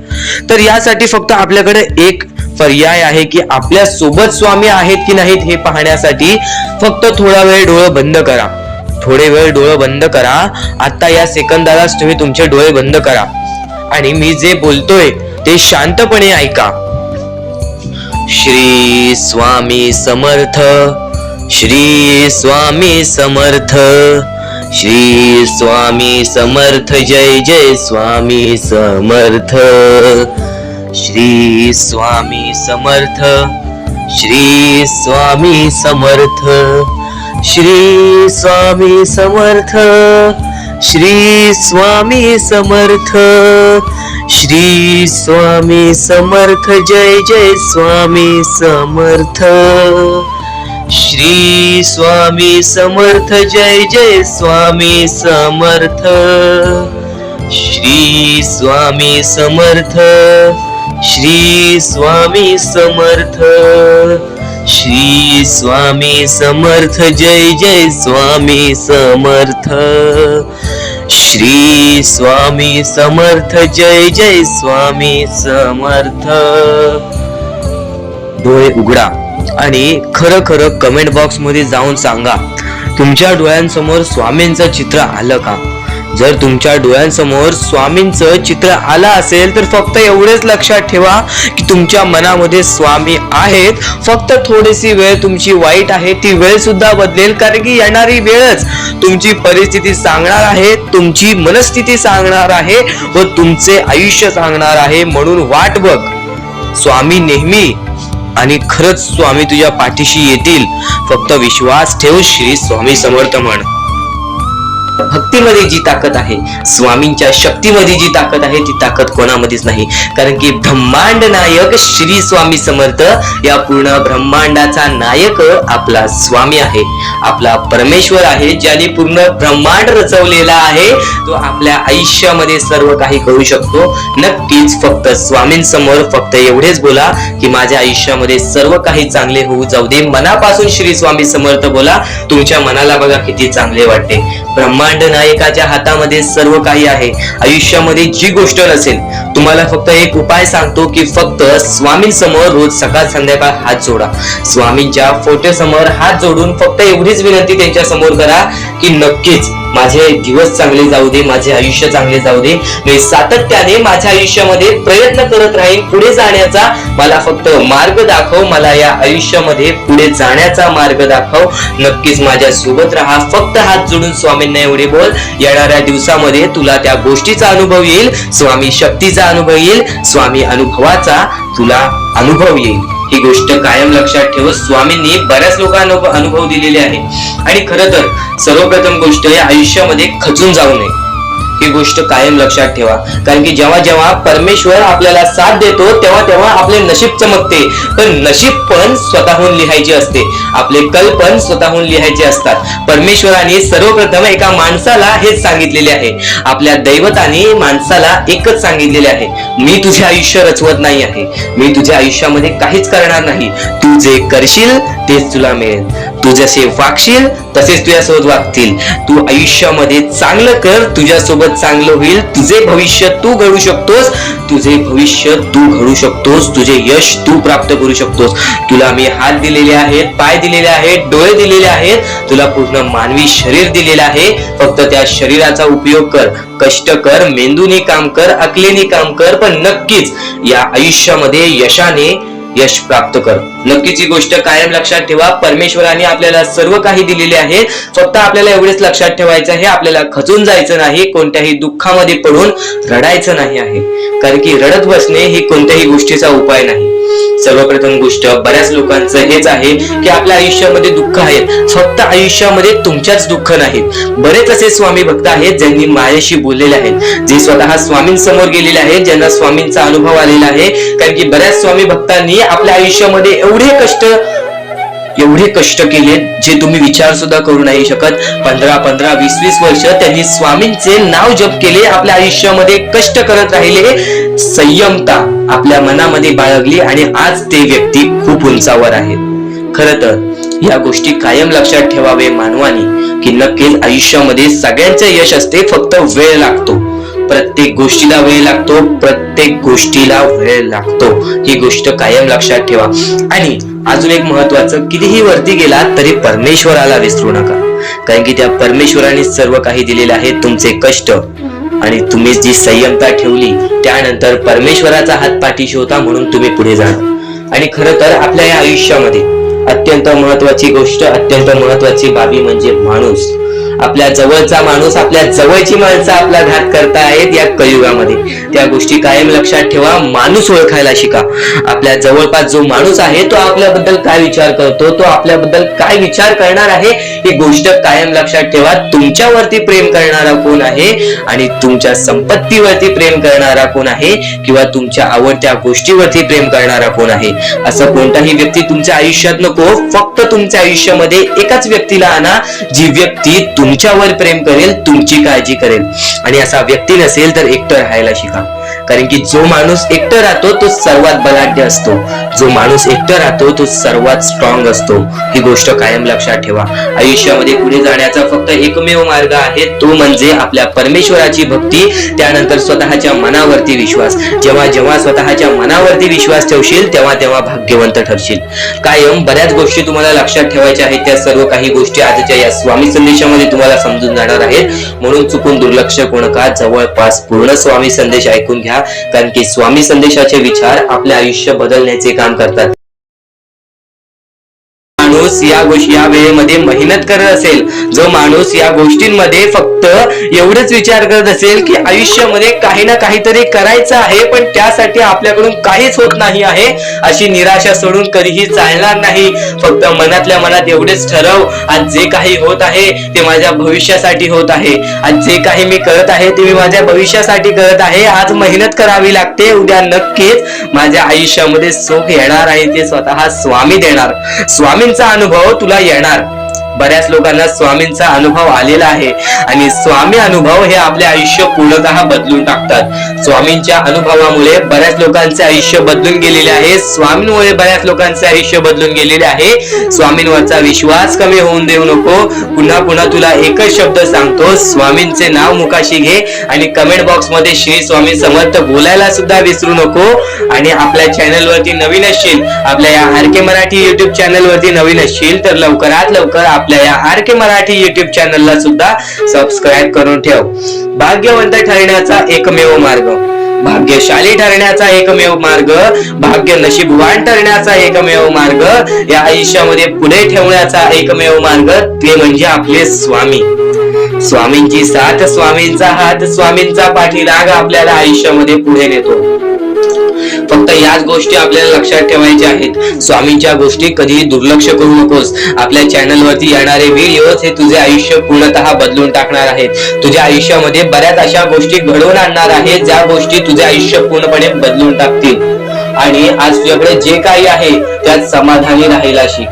तर यासाठी फक्त आपल्याकडे एक पर्याय आहे की आपल्या सोबत स्वामी आहेत की नाहीत हे पाहण्यासाठी फक्त थोडा वेळ डोळे बंद करा. थोडे वेळ डोळे बंद करा. आता या सेकंदालाच तुम्ही तुमचे डोळे बंद करा आणि मी जे बोलतोय ते शांतपणे ऐका. श्री स्वामी समर्थ, श्री स्वामी समर्थ, श्री स्वामी समर्थ, जय जय स्वामी समर्थ. श्री स्वामी समर्थ, श्री स्वामी समर्थ, श्री स्वामी समर्थ, श्री स्वामी समर्थ, श्री स्वामी समर्थ, जय जय स्वामी समर्थ. श्री स्वामी समर्थ, जय जय स्वामी समर्थ. श्री स्वामी समर्थ, श्री स्वामी समर्थ, श्री स्वामी समर्थ, जय जय स्वामी समर्थ. श्री स्वामी समर्थ, जय जय स्वामी समर्थ. डोळे उघडा आणि खरं कमेंट बॉक्स मध्ये जाऊन सांगा, तुमच्या डोळ्यांसमोर स्वामींचं चित्र आलं का? जर तुमच्या डोळ्यांसमोर स्वामींचं चित्र आलं असेल तर फक्त एवढेच लक्षात ठेवा की तुमच्या मनामध्ये स्वामी आहेत. फक्त थोडीशी वेळ तुमची वाईट आहे, ती वेळ सुद्धा बदलेल, कारण की येणारी वेळच तुमची परिस्थिती सांगणार आहे, तुमची मनस्थिती सांगणार आहे व तुमचे आयुष्य सांगणार आहे. म्हणून वाट बघ, स्वामी नेहमी आणि खरंच स्वामी तुझ्या पाठीशी येतील. फक्त विश्वास ठेव. श्री स्वामी समर्थ म्हण. भक्तीमध्ये जी ताकद आहे, स्वामींच्या शक्तीमध्ये जी ताकद आहे, ती ताकद कोणामध्येच नाही. कारण की ब्रह्मांड नायक श्री स्वामी समर्थ, या पूर्ण ब्रह्मांडाचा नायक आपला स्वामी आहे, आपला परमेश्वर आहे, ज्याने पूर्ण ब्रह्मांड रचवलेला आहे. तो आपल्या आयुष्यामध्ये सर्व काही करू शकतो. नक्कीच फक्त स्वामींसमोर फक्त एवढेच बोला की माझ्या आयुष्यामध्ये सर्व काही चांगले होऊ जाऊ दे. मनापासून श्री स्वामी समर्थ बोला. तुमच्या मनाला बघा किती चांगले वाटते. ब्रह्मांड नायकाच्या हातामध्ये सर्व काही आहे. आयुष्यामध्ये जी गोष्ट नसेल, तुम्हाला फक्त एक उपाय सांगतो की फक्त स्वामींसमोर रोज सकाळ संध्याकाळ हात जोडा. स्वामींच्या फोटो समोर हात जोडून फक्त एवढीच विनंती त्यांच्या समोर करा की नक्कीच माझे दिवस चांगले जाऊ दे, माझे आयुष्य चांगले जाऊ दे. मी सातत्याने माझ्या आयुष्यामध्ये प्रयत्न करत राहीन पुढे जाण्याचा. मला फक्त मार्ग दाखव, मला या आयुष्यामध्ये पुढे जाण्याचा मार्ग दाखव. नक्कीच माझ्या सोबत राहा. फक्त हात जोडून स्वामींना एवढे बोल. येणाऱ्या दिवसामध्ये तुला त्या गोष्टीचा अनुभव येईल, स्वामी शक्तीचा अनुभव येईल, स्वामी अनुभवाचा तुला अनुभव येईल. ही गोष्ट कायम लक्षात ठेव. स्वामींनी बऱ्याच लोकांना अनुभव दिलेले आहे. आणि खरं तर सर्वप्रथम गोष्ट या आयुष्यामध्ये खचून जाऊ नये, ही गोष्ट कायम लक्षात ठेवा. कारण की जेव्हा जेव्हा परमेश्वर आपल्याला साथ देतो तेव्हा तेव्हा आपले नशीब चमकते. पण नशीब पण स्वतःहून लिहायचे असते, आपले कल पण स्वतःहून लिहायचे असतात. परमेश्वराने सर्वप्रथम एका माणसाला हेच सांगितलेले आहे, आपल्या दैवताने माणसाला एकच सांगितलेले आहे, मी तुझे आयुष्य रचवत नाही आहे, मी तुझ्या आयुष्यामध्ये काहीच करणार नाही. तू जे करशील तेच तुला मिळेल. तू जसे वागशील तसेच तुझ्यासोबत वागतील. तू आयुष्यामध्ये चांगलं कर, तुझ्यासोबत चांगलं होईल. तुझे भविष्य तू घडू शकतोस, तुझे भविष्य तू घडू शकतोस, तुझे यश तू प्राप्त करू शकतोस. तुला मी हात दिलेले आहेत, पाय दिलेले आहेत, डोळे दिलेले आहेत, तुला पूर्ण मानवी शरीर दिलेलं आहे. फक्त त्या शरीराचा उपयोग कर, कष्ट कर, मेंदूने काम कर, अकलेने काम कर, पण नक्कीच या आयुष्यामध्ये यश प्राप्त कर. नक्कीच ही गोष्ट कायम लक्षात ठेवा. परमेश्वराने आपल्याला सर्व काही दिलेले आहे. फक्त आपल्याला एवढेच लक्षात ठेवायचं आहे, आपल्याला खचून जायचं नाही, कोणत्याही दुःखामध्ये पडून रडायचं नाही आहे. कारण की रडत बसणे ही कोणत्याही गोष्टीचा उपाय नाही. सर्वप्रथम गोष्ट बऱ्याच लोकांचं हेच आहे की आपल्या आयुष्यामध्ये दुःख आहेत. फक्त आयुष्यामध्ये तुमच्याच दुःख नाहीत. बरेच असे स्वामी भक्त आहेत ज्यांनी माझ्याशी बोललेले आहेत, जे स्वतः स्वामींसमोर गेलेले आहेत, ज्यांना स्वामींचा अनुभव आलेला आहे. कारण की बऱ्याच स्वामी भक्तांनी आपल्या आयुष्यामध्ये एवढे कष्ट केले जे तुम्ही विचार सुद्धा करू नाही शकत. 15, 20 वर्ष त्यांनी स्वामींचे नाव जप केले, आपल्या आयुष्यामध्ये कष्ट करत राहिले, संयमता आपल्या मनामध्ये बाळगली आणि आज ते व्यक्ती खूप उंचावर आहेत. खरं तर या गोष्टी कायम लक्षात ठेवावे मानवानी की नक्कीच आयुष्यामध्ये सगळ्यांचे यश असते, फक्त वेळ लागतो. प्रत्येक गोष्टीला वेळ लागतो, प्रत्येक गोष्टीला वेळ लागतो. ही गोष्ट कायम लक्षात ठेवा. आणि अजून एक महत्वाचं, कितीही वरती गेला तरी परमेश्वराला विसरू नका. कारण की त्या परमेश्वराने सर्व काही दिलेले आहे. तुमचे कष्ट आणि तुम्ही जी संयमता ठेवली त्यानंतर परमेश्वराचा हात पाठीशी होता, म्हणून तुम्ही पुढे जाणार. आणि खरं तर आपल्या या आयुष्यामध्ये अत्यंत महत्वाची गोष्ट, अत्यंत महत्वाची बाबी म्हणजे माणूस. आपल्या जवळचा माणूस, आपल्या जवळची माणसं आपला घात करतायत या कलियुगामध्ये. त्या गोष्टी कायम लक्षात ठेवा. माणूस ओळखायला शिका. आपल्या जवळपास जो माणूस आहे तो आपल्याबद्दल काय विचार करतो, तो आपल्याबद्दल काय विचार करणार आहे, ही गोष्ट कायम लक्षात ठेवा. तुमच्यावरती प्रेम करणारा कोण आहे आणि तुमच्या संपत्तीवरती प्रेम करणारा कोण आहे किंवा तुमच्या आवडत्या गोष्टीवरती प्रेम करणारा कोण आहे, असं कोणताही व्यक्ती तुमच्या आयुष्यात नको. फक्त तुमच्या आयुष्यामध्ये एकाच व्यक्तीला आणा, जी व्यक्ती तुमच्यावर प्रेम करेल, तुमची काळजी करेल. आणि असा व्यक्ती नसेल तर एकटं राहायला शिका. कारण की जो माणूस एकटा राहतो तो सर्वात बलाढ्य असतो, जो माणूस एकटा राहतो तो सर्वात स्ट्रॉंग असतो. ही गोष्ट कायम लक्षात ठेवा. आयुष्यामध्ये पुढे जाण्याचा फक्त एकमेव मार्ग आहे, तो म्हणजे आपल्या परमेश्वराची भक्ती, त्यानंतर स्वतःच्या मनावरती विश्वास. जेव्हा जेव्हा स्वतःच्या मनावरती विश्वास ठेवशील तेव्हा तेव्हा भाग्यवंत ठरशील. कायम बऱ्याच गोष्टी तुम्हाला लक्षात ठेवायच्या आहेत. त्या सर्व काही गोष्टी आजच्या या स्वामी संदेशामध्ये तुम्हाला समजून जाणार आहेत. म्हणून चुकून दुर्लक्ष करू नका. जवळपास पूर्ण स्वामी संदेश ऐकून घ्या, कारण की स्वामी संदेशाचे विचार आपले आयुष्य बदलण्याचे काम करतात. माणूस या वेळेमध्ये मेहनत करत असेल, जो माणूस या गोष्टींमध्ये फक्त एवढंच विचार करत असेल की आयुष्यामध्ये काही ना काहीतरी करायचं आहे पण त्यासाठी आपल्याकडून काहीच होत नाही आहे, अशी निराशा सोडून कधीही चालणार नाही. फक्त मनातल्या मनात एवढेच ठरव, आज जे काही होत आहे ते माझ्या भविष्यासाठी होत आहे. आज जे काही मी करत आहे ते मी माझ्या भविष्यासाठी करत आहे. आज मेहनत करावी लागते, उद्या नक्कीच माझ्या आयुष्यामध्ये सुख येणार आहे, ते स्वतः स्वामी देणार. स्वामींचा अनुभव तुला येणार. बऱ्याच लोकांना स्वामींचा अनुभव आलेला आहे आणि स्वामी अनुभव हे आपले आयुष्य पूर्णतः बदलून टाकतात. स्वामींच्या अनुभवामुळे बऱ्याच लोकांचे आयुष्य बदलून गेलेले आहे. स्वामींमुळे बऱ्याच लोकांचे आयुष्य बदलून गेलेले आहे. स्वामींवरचा विश्वास कमी होऊन देऊ नको. पुन्हा पुन्हा तुला एकच शब्द सांगतो, स्वामींचे नाव मुखाशी घे आणि कमेंट बॉक्स मध्ये श्री स्वामी समर्थ बोलायला सुद्धा विसरू नको. आणि आपल्या चॅनल वरती नवीन असशील, आपल्या या आर.के. मराठी युट्यूब चॅनल वरती नवीन असशील तर लवकरात लवकर आपल्या या आर.के. मराठी युट्यूब चॅनलला सुद्धा सबस्क्राईब करून ठेव. भाग्यवंत ठरण्याचा एकमेव मार्ग, भाग्यशाली ठरण्याचा एकमेव मार्ग, भाग्य नशीबवान ठरण्याचा एकमेव मार्ग, या आयुष्यामध्ये पुढे ठेवण्याचा एकमेव मार्ग ते म्हणजे आपले स्वामी. स्वामींची साथ, स्वामींचा हात, स्वामींचा पाठीराग आपल्याला आयुष्यामध्ये पुढे नेतो. फक्त याच गोष्टी आपल्याला लक्षात ठेवायच्या आहेत. स्वामींच्या गोष्टी कधीही दुर्लक्ष करू नकोस. आपल्या चॅनल वरती येणारे व्हिडिओज हे तुझे आयुष्य पूर्णतः बदलून टाकणार आहेत. तुझ्या आयुष्यामध्ये बऱ्याच अशा गोष्टी घडवून आणणार आहेत ज्या गोष्टी तुझे आयुष्य पूर्णपणे बदलून टाकतील. आणि आज तुझ्याकडे जे काही आहे त्यात समाधानी राहायला शिक.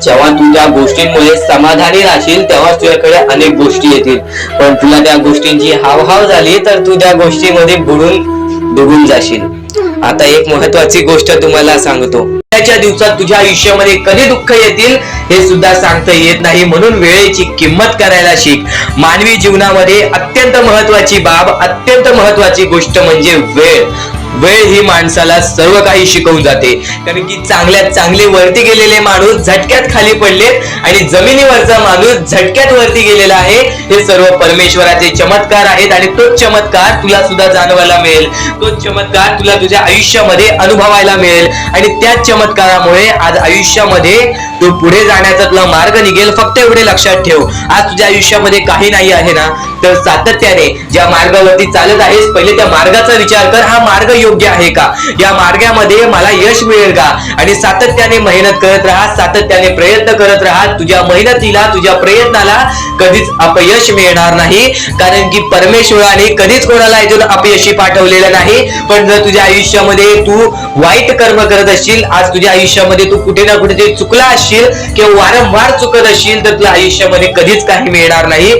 जेव्हा तू त्या गोष्टींमुळे समाधानी राहशील तेव्हा तुझ्याकडे अनेक गोष्टी येतील. पण तुला त्या गोष्टींची हावभाव झाली तर तू त्या गोष्टीमध्ये बुडून डुबून जाशील. आता एक महत्वाची गोष्ट तुम्हाला सांगतो, त्याच्या दिवसात तुझ्या आयुष्यामध्ये कधी दुःख येतील हे सुद्धा सांगता येत नाही. म्हणून वेळेची किंमत करायला शिक. मानवी जीवनामध्ये अत्यंत महत्वाची बाब, अत्यंत महत्वाची गोष्ट म्हणजे वेळ. वेळ ही माणसाला सर्व काही शिकवून जाते. कारण की चांगल्यात चांगले वरती गेलेले माणूस झटक्यात खाली पडलेत आणि जमिनीवरचा माणूस झटक्यात वरती गेलेला आहे. हे सर्व परमेश्वराचे चमत्कार आहेत आणि तोच चमत्कार तुला सुद्धा जाणवायला मिळेल. तोच चमत्कार तुला तुझ्या आयुष्यामध्ये अनुभवायला मिळेल आणि त्याच चमत्कारामुळे आज आयुष्यामध्ये तू पुढे जाण्याचा तुला मार्ग निघेल. फक्त एवढे लक्षात ठेव, आज तुझ्या आयुष्यामध्ये काही नाही आहे ना, तर सातत्याने ज्या मार्गावरती चालत आहेस पहिले त्या मार्गाचा विचार कर. हा मार्ग योग्य आहे का? या मार्गामध्ये मला यश मिळेल का? आणि सातत्याने मेहनत करत राहा, सातत्याने प्रयत्न करत राहा. तुझ्या मेहनतीला, तुझ्या प्रयत्नाला कधीच अपयश मिळणार नाही. कारण की परमेश्वराने कधीच कोणाला इथून अपयशी पाठवलेलं नाही. पण जर तुझ्या आयुष्यामध्ये तू वाईट कर्म करत असशील, आज तुझ्या आयुष्यामध्ये तू कुठे ना कुठे चुकला असशील किंवा वारंवार चुकत असशील तर तुला आयुष्यामध्ये कधीच काही मिळणार नाही.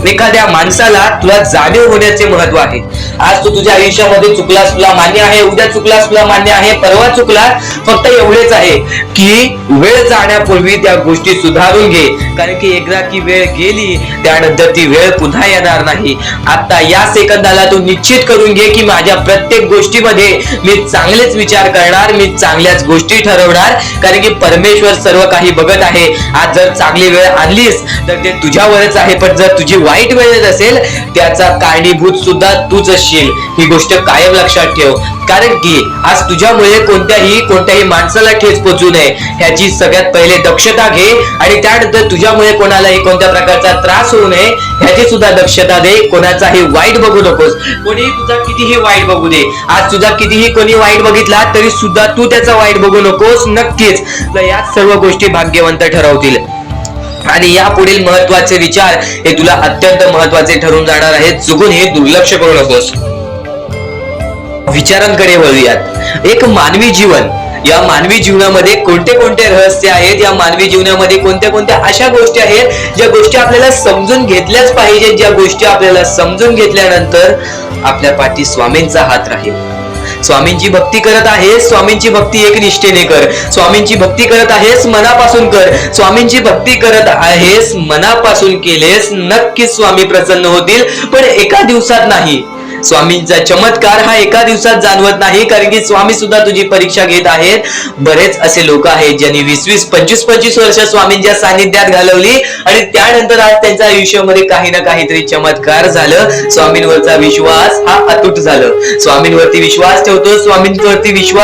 एखाद्या माणसाला तुला जाणीव होण्याचे महत्व आहे. आज तू तुझ्या आयुष्यामध्ये चुकलास, तुला मान्य आहे. उद्या चुकलास, तुला मान्य आहे. परवा चुकलास. फक्त एवढेच आहे की वेळ जाण्यापूर्वी त्या गोष्टी सुधारून घे. कारण की एकदा की वेळ गेली त्यानंतर ती वेळ पुन्हा येणार नाही. आता या सेकंदाला तू निश्चित करून घे की माझ्या प्रत्येक गोष्टीमध्ये मी चांगलेच विचार करणार, मी चांगल्याच गोष्टी ठरवणार. कारण की परमेश्वर सर्व काही बघत आहे. आज जर चांगली वेळ आणलीस तर ते तुझ्यावरच आहे, पण जर तुझी वाईट वेळ असेल त्याचा कारणीभूत सुद्धा तूच असशील. ही गोष्ट कायम लक्षात ठेव. कारण की आज तुझ्यामुळे कोणत्याही माणसाला ठेच पोचू नये ह्याची सगळ्यात पहिले दक्षता घे. आणि त्यानंतर तुझ्यामुळे कोणालाही कोणत्या प्रकारचा त्रास होऊ नये ह्याची सुद्धा दक्षता दे. कोणाचाही वाईट बघू नकोस. कोणीही तुझा कितीही वाईट बघू दे. आज तुझा कितीही कोणी वाईट बघितला तरी सुद्धा तू त्याचा वाईट बघू नकोस. नक्कीच याच सर्व गोष्टी भाग्यवंत ठरवतील. आणि या पुढील महत्वाचे विचार हे तुला अत्यंत महत्वाचे ठरून जाणार आहेत. चुकून हे दुर्लक्ष करू नकोस. विचारांकडे वळूयात. एक मानवी जीवन, या मानवी जीवनामध्ये कोणते कोणते रहस्य आहेत, या मानवी जीवनामध्ये कोणत्या कोणत्या अशा गोष्टी आहेत ज्या गोष्टी आपल्याला समजून घेतल्याच पाहिजेत, ज्या गोष्टी आपल्याला समजून घेतल्यानंतर आपल्या पाठी स्वामींचा हात राहील. स्वामींची भक्ती करत आहेस, स्वामींची भक्ती एक निष्ठेने कर. स्वामींची भक्ती करत आहेस, मनापासून कर. स्वामींची भक्ती करत आहेस, मनापासून केलेस, नक्कीच स्वामी प्रसन्न होतील, पण एका दिवसात नाही. स्वामींचा चमत्कार हा एका दिवसात जाणवत नाही, कारण की स्वामी सुद्धा तुझी परीक्षा घेत आहेत. बरेच असे लोक आहेत ज्यांनी 20-20, 25-25 वर्ष स्वामींच्या सानिध्यात घालवली आणि त्यानंतर आज त्यांच्या आयुष्यामध्ये काही ना काहीतरी चमत्कार झालं. स्वामींवरचा विश्वास हा अतूट झालं. स्वामींवरती विश्वास ठेवतो, स्वामींवरती विश्वास